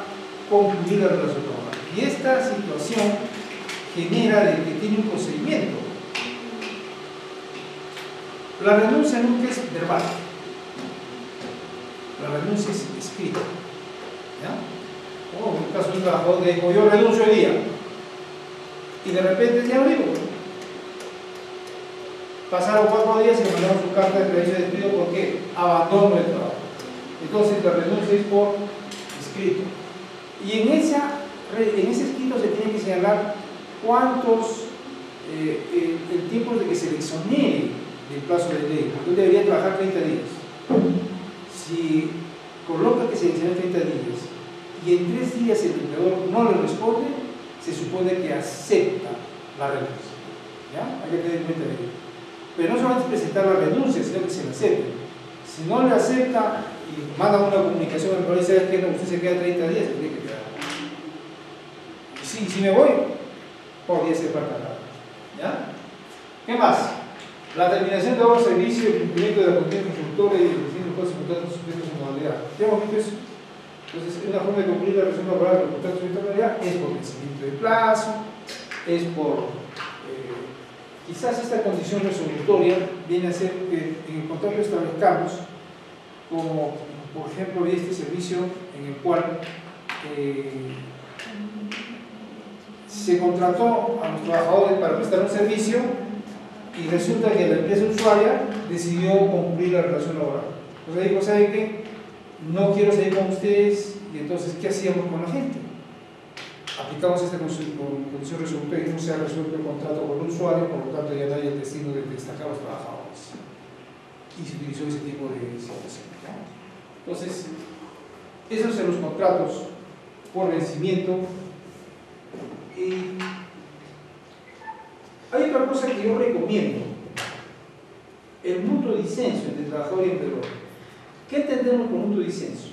concluir la relación laboral. Y esta situación genera de que tiene un procedimiento. La renuncia nunca es verbal. La renuncia es escrita. ¿Ya? Como en el caso de un trabajador que dijo, yo renuncio hoy día. Y de repente ya lo digo. Pasaron 4 días y le mandaron su carta de preaviso de despido porque abandono el trabajo. Entonces la renuncia es por escrito. Y en ese escrito se tiene que señalar cuántos, el tiempo de que se le exonere del plazo de ley. Yo debería trabajar 30 días. Si coloca que se le exonere 30 días y en 3 días el empleador no le responde, se supone que acepta la renuncia. ¿Ya? Hay que tener en cuenta de ello. Pero no solamente presentar la renuncia, sino que se la acepte. Si no le acepta y manda una comunicación al empleador y dice que no, usted se queda 30 días, se tiene que quedar. Si me voy, podría ser parte de la. ¿Ya? ¿Qué más? La terminación de obra, servicio, el cumplimiento de la condición constructora y el destino de los contratos sujetos en modalidad. ¿Ya hemos visto eso? Entonces, una forma de cumplir la relación laboral de los contratos sujetos en modalidad es por vencimiento de plazo, es por. Quizás esta condición resolutoria viene a ser que en el contrato establezcamos, como por ejemplo este servicio en el cual se contrató a los trabajadores para prestar un servicio y resulta que la empresa usuaria decidió concluir la relación laboral. Entonces digo, ¿saben qué? No quiero seguir con ustedes, y entonces, ¿qué hacíamos con la gente? Aplicamos esta condición resolutoria y no se ha resuelto el contrato con el usuario, por lo tanto ya no hay el destino de destacar a los trabajadores. Y se utilizó ese tipo de situación. Entonces, esos son los contratos por vencimiento. Y hay otra cosa que yo recomiendo: el mutuo disenso entre trabajador y empleador. ¿Qué entendemos por mutuo disenso?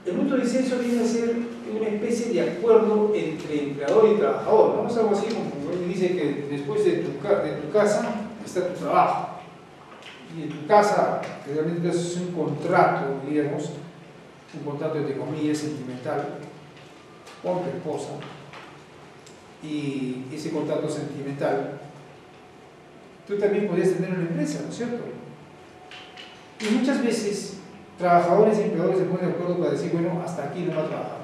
El mutuo disenso viene a ser una especie de acuerdo entre empleador y trabajador. Vamos a algo así como él dice que después de tu casa está tu trabajo. Y en tu casa, que realmente es un contrato, digamos, un contrato de comillas sentimental con tu esposa. Y ese contrato sentimental, tú también podrías tener una empresa, ¿no es cierto? Y muchas veces trabajadores y empleadores se ponen de acuerdo para decir, bueno, hasta aquí no trabajamos.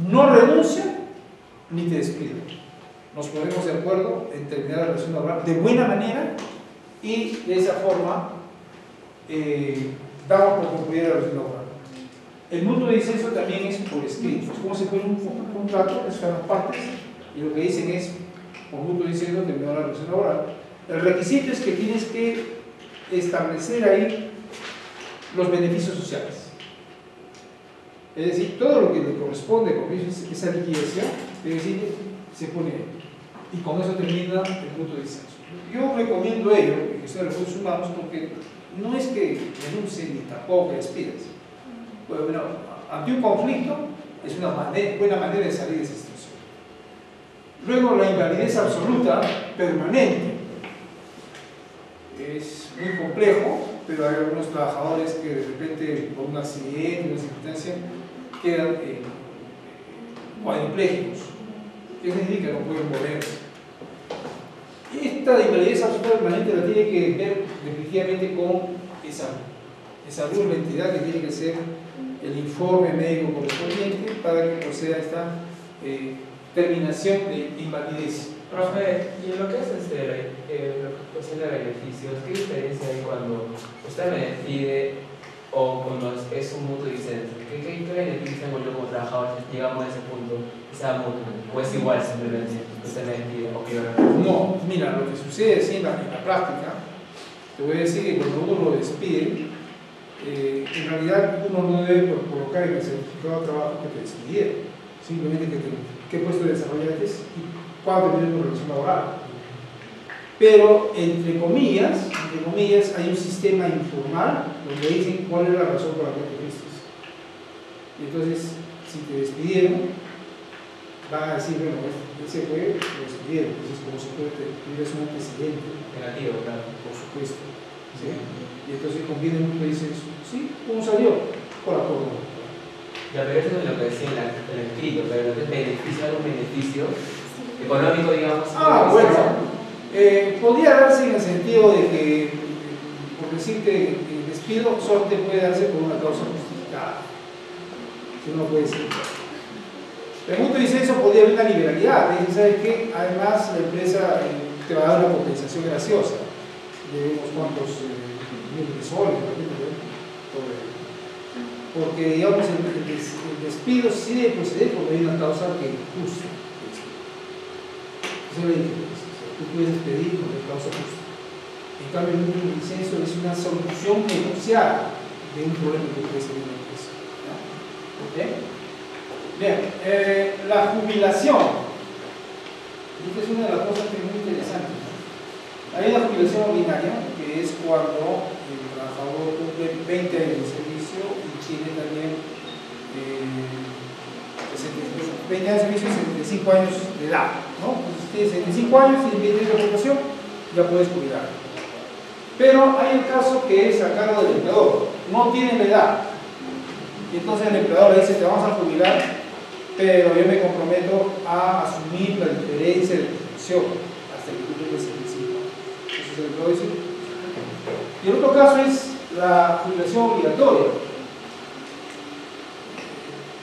No renuncia ni te despido. Nos ponemos de acuerdo en terminar la relación laboral de buena manera y de esa forma damos por concluida la relación laboral. El mutuo disenso también es por escrito. Es como si fuera un contrato que son las partes y lo que dicen es, por mutuo disenso, terminar la relación laboral. El requisito es que tienes que establecer ahí los beneficios sociales. Es decir, todo lo que le corresponde con esa liquidación, es decir, se pone ahí. Y con eso termina el mutuo disenso. Yo recomiendo ello, en cuestión de recursos humanos, porque no es que renuncie ni tampoco que despidas. Bueno, ante un conflicto es una buena manera de salir de esa situación. Luego, la invalidez absoluta permanente. Es muy complejo, pero hay algunos trabajadores que de repente, por un accidente, una circunstancia, quedan cuadriplégicos. ¿Qué significa? No pueden moverse. Esta invalidez absoluta permanente la tiene que ver definitivamente con esa dura entidad que tiene que ser el informe médico correspondiente para que proceda esta terminación de invalidez. Profe, y en lo que es la cuestión de beneficios, ¿qué diferencia hay cuando usted me despide o cuando es un mutuo licencia? ¿Qué beneficio tengo yo como trabajador si llegamos a ese punto? ¿Sea mutuo? ¿O es igual simplemente que usted me despide o que yo lo... No, mira, lo que sucede así en la práctica, te voy a decir que cuando uno lo despide, en realidad uno no debe colocar en el certificado de trabajo que te despidieron, simplemente qué puesto de desarrollaste y cuándo terminó tu relación laboral. Pero entre comillas, hay un sistema informal donde dicen cuál es la razón por la que te fuiste. Y entonces, si te despidieron, van a decir, bueno, ese fue, lo despidieron. Entonces, como se puede pedir es un antecedente Negativo, claro. por supuesto. ¿Sí? Y entonces conviene mucho y dices, sí, ¿cómo salió? Por acuerdo. Ya, pero eso es lo que decía en el escrito, pero lo que es beneficio, algún beneficio económico, digamos. Bueno, podría darse en el sentido de que, por decirte, el despido solo te puede darse por una causa justificada. Si uno puede decir. Pero mucho dice eso, podría haber una liberalidad. Dice, ¿sabes qué? Además, la empresa te va a dar una compensación graciosa de unos cuantos miles de soles, por ejemplo, porque, digamos, el despido sí debe proceder porque hay una causa que justa. Eso es la diferencia. Tú puedes pedir por la causa justa. En cambio, el mutuo licencio es una solución negociada de un problema que puede ser una empresa. ¿Ok? Bien, la jubilación. Esta es una de las cosas que es muy interesante. Hay una jubilación ordinaria, que es cuando el trabajador cumple 20 años de servicio y tiene también 20 años de servicio y 75 años de edad, ¿no? Entonces, si tienes 75 años y 20 años de ocupación, ya puedes jubilar. Pero hay el caso que es a cargo del empleador, no tiene la edad. Y entonces el empleador le dice, te vamos a jubilar, pero yo me comprometo a asumir la diferencia de protección hasta que cumple 65 años. Entonces el empleador dice. Y el otro caso es la jubilación obligatoria.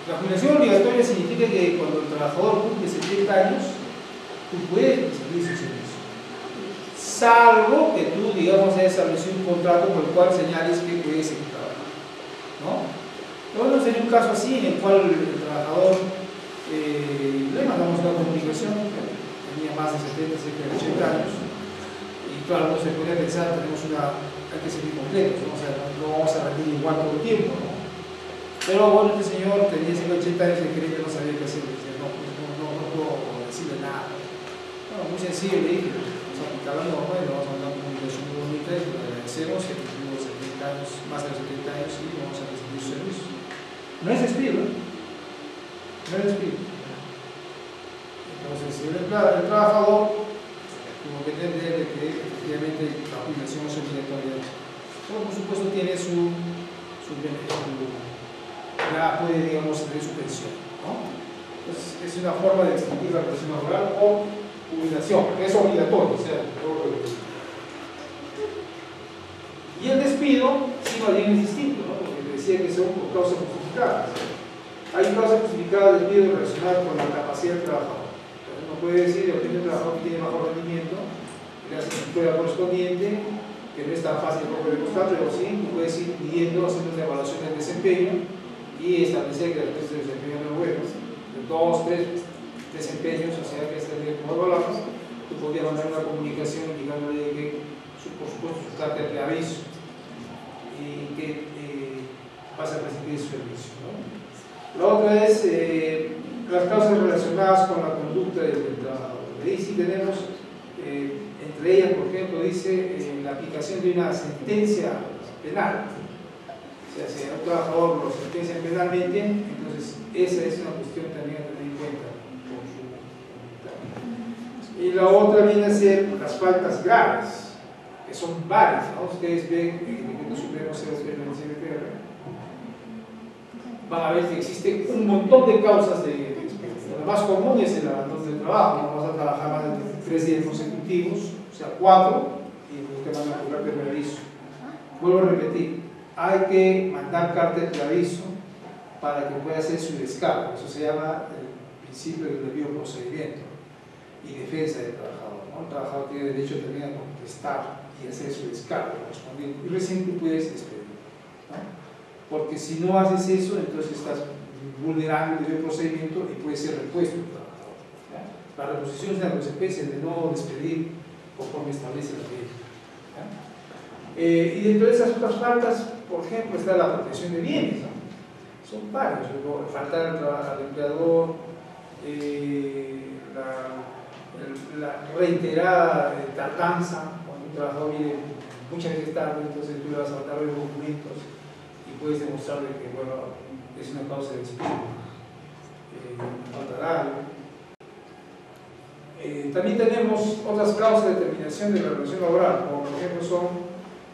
La jubilación obligatoria significa que cuando el trabajador cumple 70 años, tú puedes recibir su servicio. Salvo que tú, digamos, hayas establecido un contrato por el cual señales que puedes seguir trabajando, ¿no? Bueno, sería un caso así en el cual el trabajador le mandamos una comunicación, tenía más de 70, cerca de 80 años, y claro, no se podía pensar, hay que seguir completos, ¿no? O sea, no vamos a rendir igual todo el tiempo, ¿no? Pero bueno, este señor tenía 180 años y quería que no sabía qué hacer, decía, no puedo decirle nada. Bueno, muy sencillo, le dije, vamos a aplicar la norma y le vamos a mandar una comunicación muy bonita y le agradecemos que tenemos 70 años, más de 70 años y vamos a recibir su servicio. No es despido, ¿eh? No es despido. Entonces, si el trabajador tuvo que entender que efectivamente la jubilación es obligatoria, por supuesto tiene su ya puede, digamos, tener su pensión, ¿no? Entonces, es una forma de extinguir la relación laboral o jubilación, que es obligatorio, o sea, y el despido, sí, más bien es distinto, ¿no? Porque decía que son por causas justificadas. Hay causas justificadas de despido relacionadas con la capacidad del trabajador. Entonces, uno puede decir, el trabajador que tiene bajo rendimiento, le hace su prueba correspondiente, que no es tan fácil como demostrar, pero sí, tú puedes ir pidiendo, haciendo una evaluación del desempeño y establecer que el test de desempeño no es bueno, de 2, 3 desempeños, o sea que este día como evaluamos, tú podrías mandar una comunicación indicándole que, por supuesto, su carta de preaviso y que vas a recibir su servicio, ¿no? La otra es las causas relacionadas con la conducta del trabajador. Ahí sí tenemos, entre ellas, por ejemplo, dice la aplicación de una sentencia penal. O sea, si un trabajador lo sentencian penalmente, entonces esa es una cuestión también a tener en cuenta por su. Y la otra viene a ser las faltas graves, que son varias, ¿no? Ustedes ven en el decreto supremo 030 del CNPR, van a ver que existe un montón de causas de despido. La más común es el abandono del trabajo, no vamos a trabajar más de 3 días consecutivos, o sea 4, y te van a cobrar de preaviso. Vuelvo a repetir, hay que mandar carta de preaviso para que pueda hacer su descargo. Eso se llama el principio del debido procedimiento y defensa del trabajador, ¿no? El trabajador tiene derecho también a contestar y hacer su descargo correspondiente y recién tú puedes despedir, ¿no? Porque si no haces eso, entonces estás vulnerando el debido procedimiento y puede ser repuesto el trabajador, ¿ya? La reposición es una consecuencia de no despedir conforme establece la ley, ¿ya? Y dentro de esas otras faltas, por ejemplo, está la protección de bienes, ¿no? Son varios, faltar al trabajo al empleador, la reiterada tardanza, cuando un trabajador viene muchas veces tarde, entonces tú le vas a faltar los documentos y puedes demostrarle que, bueno, es una causa de despido, faltará algo. También tenemos otras causas de terminación de la relación laboral, como por ejemplo son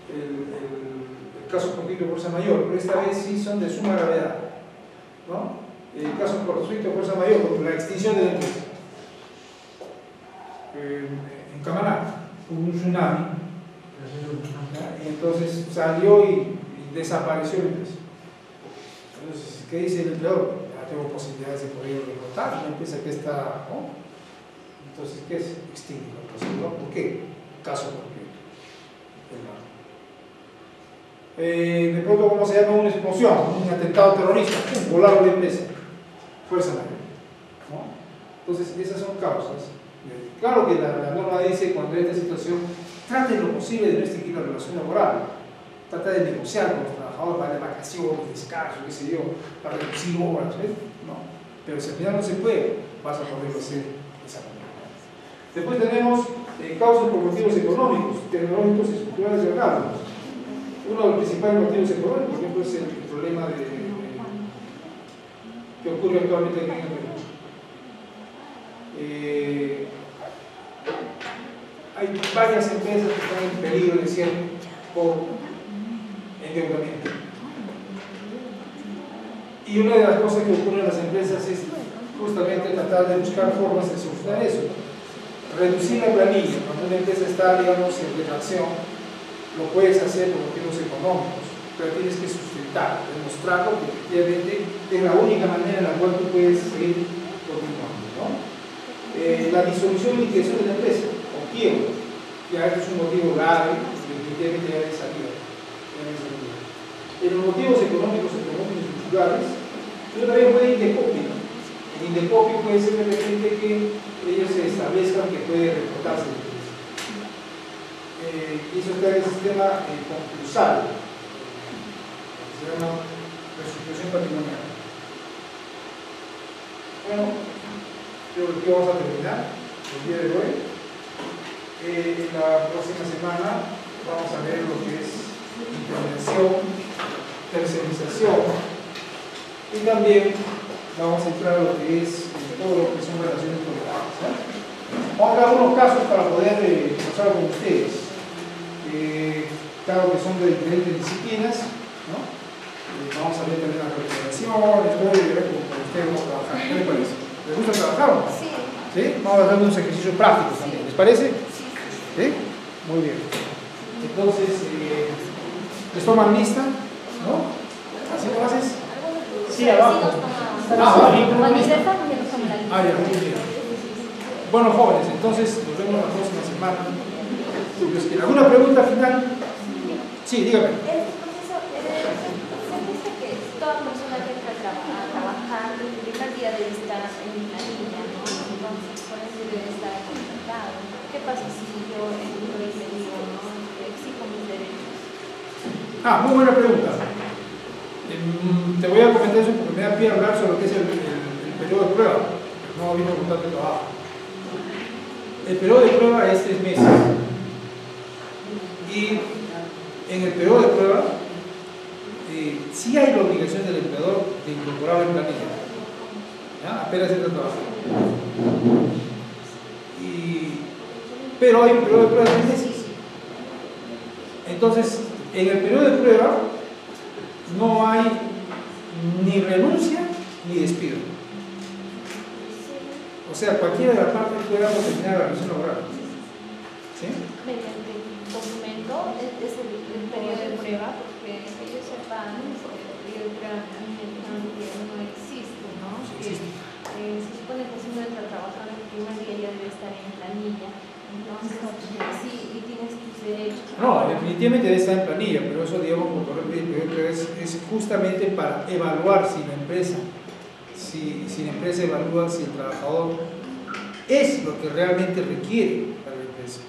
el caso conflicto de fuerza mayor, pero esta vez sí son de suma gravedad, ¿no? El caso conflicto de fuerza mayor, como la extinción de la empresa. En Camaná hubo un tsunami, ¿ya? Y entonces salió y desapareció la empresa. Entonces, ¿qué dice el empleador? Ya tengo posibilidades de poder reclutar una empresa que está, ¿no? Entonces, ¿qué es? Extingue la procedura. ¿Por qué? Caso concreto. De pronto, ¿cómo se llama? Una explosión, un atentado terrorista, volaron la empresa, fuerza mayor, ¿no? Entonces, esas son causas. Claro que la norma dice, cuando hay esta situación, trate lo posible de no extinguir la relación laboral, trata de negociar con los trabajadores para de vacaciones, descanso, qué sé yo, para reducir horas, ¿ves? No. Pero si al final no se puede, vas a poderlo hacer de esa manera. Después tenemos causas por motivos económicos, tecnológicos y estructurales de órganos. Uno de los principales motivos económicos, por ejemplo, es el problema que ocurre actualmente aquí en el Perú. Hay varias empresas que están en peligro de cierre por endeudamiento. Y una de las cosas que ocurre en las empresas es justamente tratar de buscar formas de solucionar eso. Reducir la planilla. Cuando una empresa está, digamos, en retracción, lo puedes hacer por motivos económicos, pero tienes que sustentar, demostrarlo que efectivamente es la única manera en la cual tú puedes seguir continuando, ¿no? La disolución y liquidación de la empresa, o quiebra, ya esto es un motivo grave, definitivamente ya de salida. En los motivos económicos y estructurales, yo también puede ir de copia. En indecopio puede ser de repente que ellos se establezcan que puede reportarse la empresa. Y eso está en el sistema concursal, se llama reestructuración patrimonial. Bueno, yo creo que vamos a terminar el día de hoy. En la próxima semana vamos a ver lo que es intervención, tercerización y también vamos a entrar a lo que es todo lo que son relaciones laborales, ¿no? Vamos a dar unos casos para poder pasar con ustedes. Claro que son de diferentes disciplinas, ¿no? Vamos a ver también las recuperaciones, todo y ver cómo ustedes vamos a trabajar. ¿Qué les parece? ¿Les gusta trabajar o no? Sí. ¿Sí? Vamos a hacer unos ejercicios prácticos también, ¿les parece? ¿Sí? Muy bien. Entonces, ¿les toman lista? ¿No? ¿Así lo haces? Sí, abajo. Ya, muy bien. Bueno, jóvenes, entonces nos vemos la próxima semana. ¿Alguna pregunta final? Sí, dígame. Este proceso, se dice que toda persona que entra a trabajar, el primer día debe estar en la línea, ¿no? Entonces, por eso debe estar contratado. ¿Qué pasa si yo entro y le digo, no, exijo mis derechos? Muy buena pregunta. Te voy a comentar eso porque me da pie a hablar sobre lo que es el periodo de prueba. No vino con tanto trabajo. El periodo de prueba es 3 meses. Y en el periodo de prueba, sí hay la obligación del empleador de incorporar en planilla, ¿ya? Apenas entra a trabajar. Pero hay un periodo de prueba de 3 meses. Entonces, en el periodo de prueba no hay ni renuncia ni despido. O sea, cualquiera de las partes puede terminar la relación laboral. ¿Sí? Mediante documento es el periodo de prueba, porque ellos sepan que el periodo de prueba no existe, ¿no? Sí existe. Se supone que entra a trabajar el primer día ya debe estar en planilla. Entonces, sí, y tienes tus derechos. No, definitivamente debe estar en planilla, pero eso, digamos, como tú repites, es justamente para evaluar si la empresa, si la empresa evalúa si el trabajador es lo que realmente requiere para la empresa,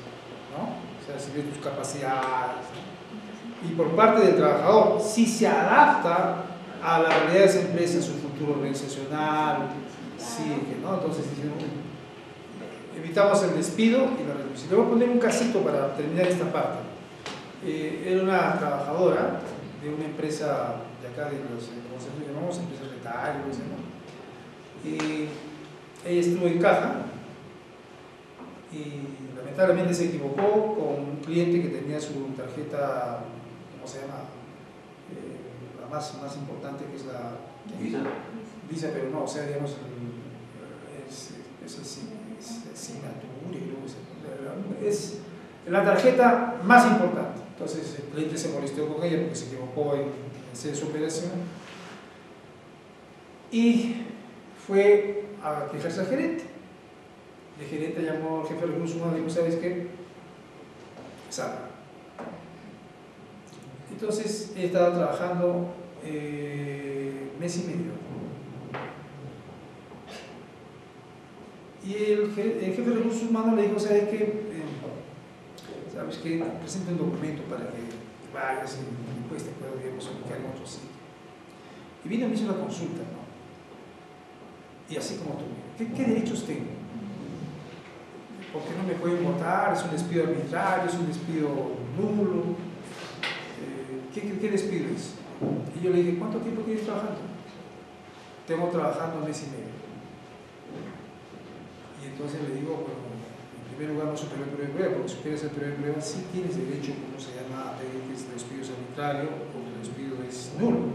¿no? O sea, si ve tus capacidades, ¿no? Y por parte del trabajador, si se adapta a la realidad de esa empresa, su futuro organizacional, sí, ¿no? Entonces, evitamos el despido y la renuncia. Le voy a poner un casito para terminar esta parte. Era una trabajadora de una empresa de acá, de los, ¿cómo se llamamos? Empresas retail, ¿no? Y ella estuvo en caja y lamentablemente se equivocó con un cliente que tenía su tarjeta, ¿cómo se llama? La más importante, que es la Visa, pero no, o sea, digamos, es la tarjeta más importante. Entonces el cliente se molestó con ella porque se equivocó en hacer su operación y fue a quejarse al gerente. El gerente llamó al jefe de recursos humanos y dijo: ¿sabes qué? Salga. Entonces he estado trabajando mes y medio. Y el jefe de recursos humanos le dijo: ¿sabes qué? ¿Sabes qué? Presenta un documento para que vayas y después te podríamos ubicar en otro sitio. Y vino y me hizo una consulta, ¿no? Y así como tú, ¿qué derechos tengo? Porque no me pueden votar, es un despido arbitrario, es un despido nulo. ¿Qué despido es? Y yo le dije: ¿cuánto tiempo tienes trabajando? Tengo trabajando mes y medio. Y entonces le digo: bueno, en primer lugar no superó el periodo de prueba, porque si superas el periodo de prueba sí tienes derecho, como se llama, a pedir que el despido es arbitrario o que el despido es nulo.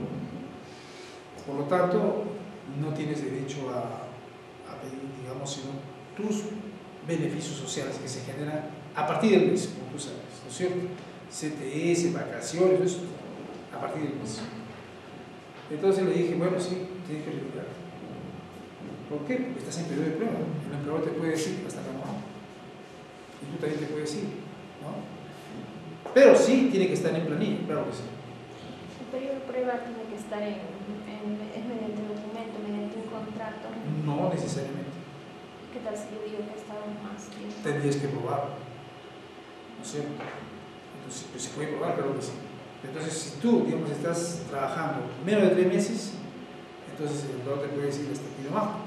Por lo tanto, no tienes derecho a pedir, digamos, sino tus beneficios sociales que se generan a partir del mes, como tú sabes, ¿no es cierto? CTS, vacaciones, eso, a partir del mes. Entonces le dije: bueno, sí, tienes que retirar. ¿Por qué? Porque estás en periodo de prueba. El empleador te puede decir hasta acá no. Y tú también te puedes ir, ¿no? Pero sí tiene que estar en planilla, claro que sí. El periodo de prueba tiene que estar es mediante un documento, mediante un contrato. No necesariamente. ¿Qué tal si yo digo que he estado más tiempo? Tendrías que probarlo, ¿no es cierto? Entonces, pues se puede probar, claro que sí. Entonces, si tú, digamos, estás trabajando menos de 3 meses, entonces el empleador te puede decir: este pido más.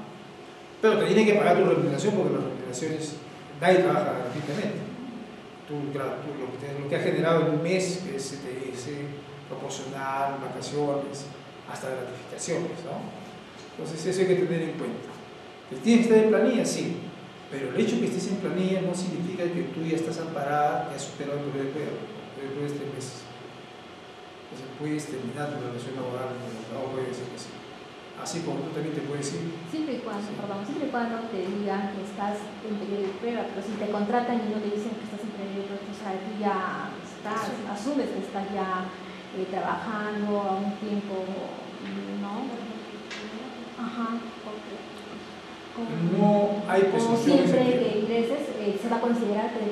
Pero te tiene que pagar tu remuneración, porque las remuneraciones, nadie trabaja gratuitamente. Lo que has generado en un mes, que es CTS, proporcional, vacaciones, hasta gratificaciones, ¿no? Entonces eso hay que tener en cuenta. ¿Tienes que estar en planilla? Sí, pero el hecho de que estés en planilla no significa que tú ya estás amparada, que has superado el periodo de prueba, después de 3 meses. Entonces puedes terminar tu relación laboral, no puede ser así. Así como tú también te puedes ir. Siempre y cuando te digan que estás en periodo de prueba, pero si te contratan y no te dicen que estás en periodo de prueba, o sea, tú ya estás, asumes que estás ya trabajando a un tiempo, ¿no? Ajá, No hay como presunciones. siempre que ingreses, se va a considerar que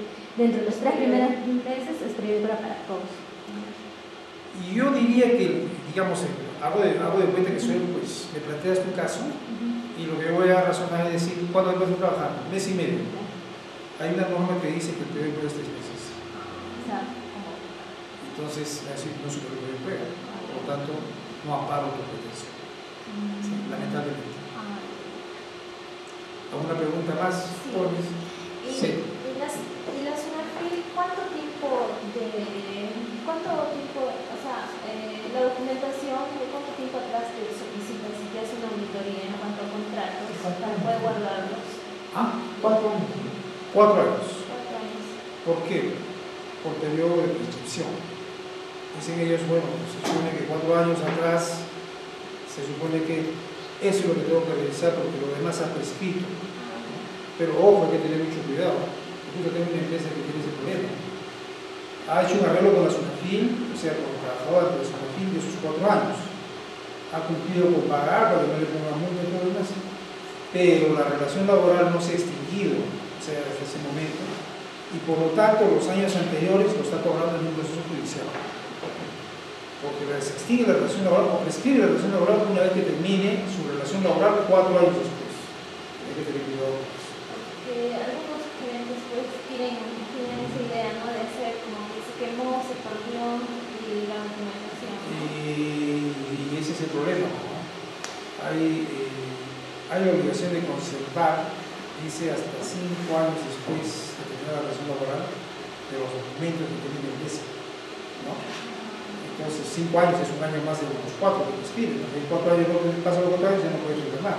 dentro de los 3 primeros meses es periodo de prueba para todos. Y yo diría que, digamos, hago de cuenta que soy, pues, me planteas tu caso y lo que voy a razonar es decir: ¿cuándo empiezo a trabajar? Mes y medio. Hay una norma que dice que el periodo de prueba es 3 meses. Entonces, así no supero el periodo de prueba. Por lo tanto, no amparo tu pretensión. Sí, lamentablemente. ¿Alguna pregunta más? Sí. ¿Y la SUNAFIL cuánto tiempo, o sea, la documentación, de cuánto tiempo atrás te solicitas si te hace una auditoría en cuanto a contratos para poder guardarlos? 4 años. 4 años. 4 años. ¿Por qué? Por periodo de prescripción. Dicen ellos: bueno, se supone que 4 años atrás, se supone que eso es lo que tengo que realizar porque lo demás ha prescrito. Pero ojo, hay que tener mucho cuidado. Yo tengo una empresa que tiene ese problema. Ha hecho un arreglo con la SUNAFIL, o sea, con el trabajador de la SUNAFIL de esos 4 años. Ha cumplido con pagar para que no le pongan multa y todo lo demás. pero la relación laboral no se ha extinguido, o sea, desde ese momento, y por lo tanto los años anteriores lo está cobrando en un proceso judicial. Porque se extingue la relación laboral o prescribe la relación laboral una vez que termine su relación laboral 4 años después. Hay que tener cuidado. Porque algunos clientes pues tienen esa idea, ¿no? De hacer como que se quemó, se perdió y la documentación, ¿no? Y ese es el problema, ¿no? Hay obligación de conservar, dice, hasta 5 años después de terminar la relación laboral, de los documentos que tiene la empresa, ¿no? Entonces, 5 años es un año más de los 4 que prescriben. En 4 años pasa los 4 años ya no puedes reclamar.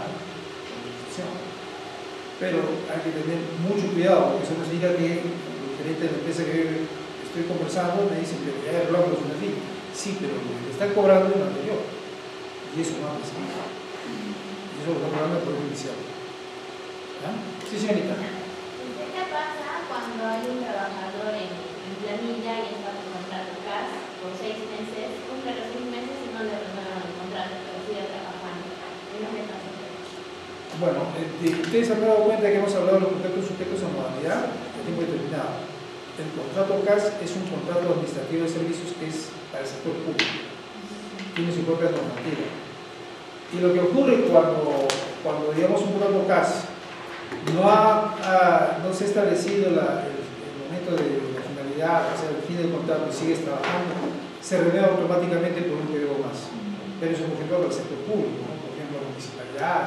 Pero hay que tener mucho cuidado, porque eso no significa que el gerente de la empresa que estoy conversando me dice que ya hablamos de una firma. Sí, pero lo que está cobrando es lo anterior. Y eso no ha prescrito. Y eso lo está cobrando por el judicial. ¿Ah? Sí, señorita. ¿Qué pasa cuando hay un trabajador en planilla y está por contrato CAS por 6 meses, cumple los 6 meses y no le renuevan el contrato, pero sigue trabajando? ¿Qué es lo que pasa? Bueno, ustedes se han dado cuenta que hemos hablado de los contratos sujetos a modalidad de tiempo determinado. El contrato CAS es un contrato administrativo de servicios que es para el sector público. Tiene su propia normativa. Y lo que ocurre cuando digamos un contrato CAS no se ha establecido el momento de la finalidad, o sea, el fin del contrato y sigues trabajando, se renueva automáticamente por un periodo más. Pero eso, por ejemplo, para el sector público, ¿no? Por ejemplo, la municipalidad.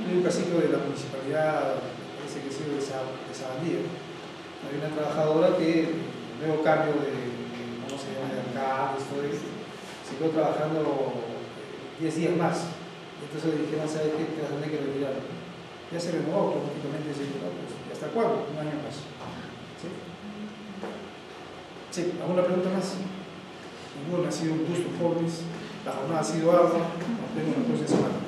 Hay un casito de la municipalidad, parece que ha sido de Sabandía. Hay una trabajadora que, luego cambio ¿cómo se llama?, de acá, se quedó trabajando 10 días más. Entonces le dijeron, ¿sabes qué? Te vas a tener que retirar. Ya se renovó automáticamente ese contrato. ¿Y hasta cuándo? Un año más. ¿Sí? Sí, ¿alguna pregunta más? Ninguna. Ha sido un gusto, jóvenes. La jornada ha sido ardua. Nos vemos la próxima semana.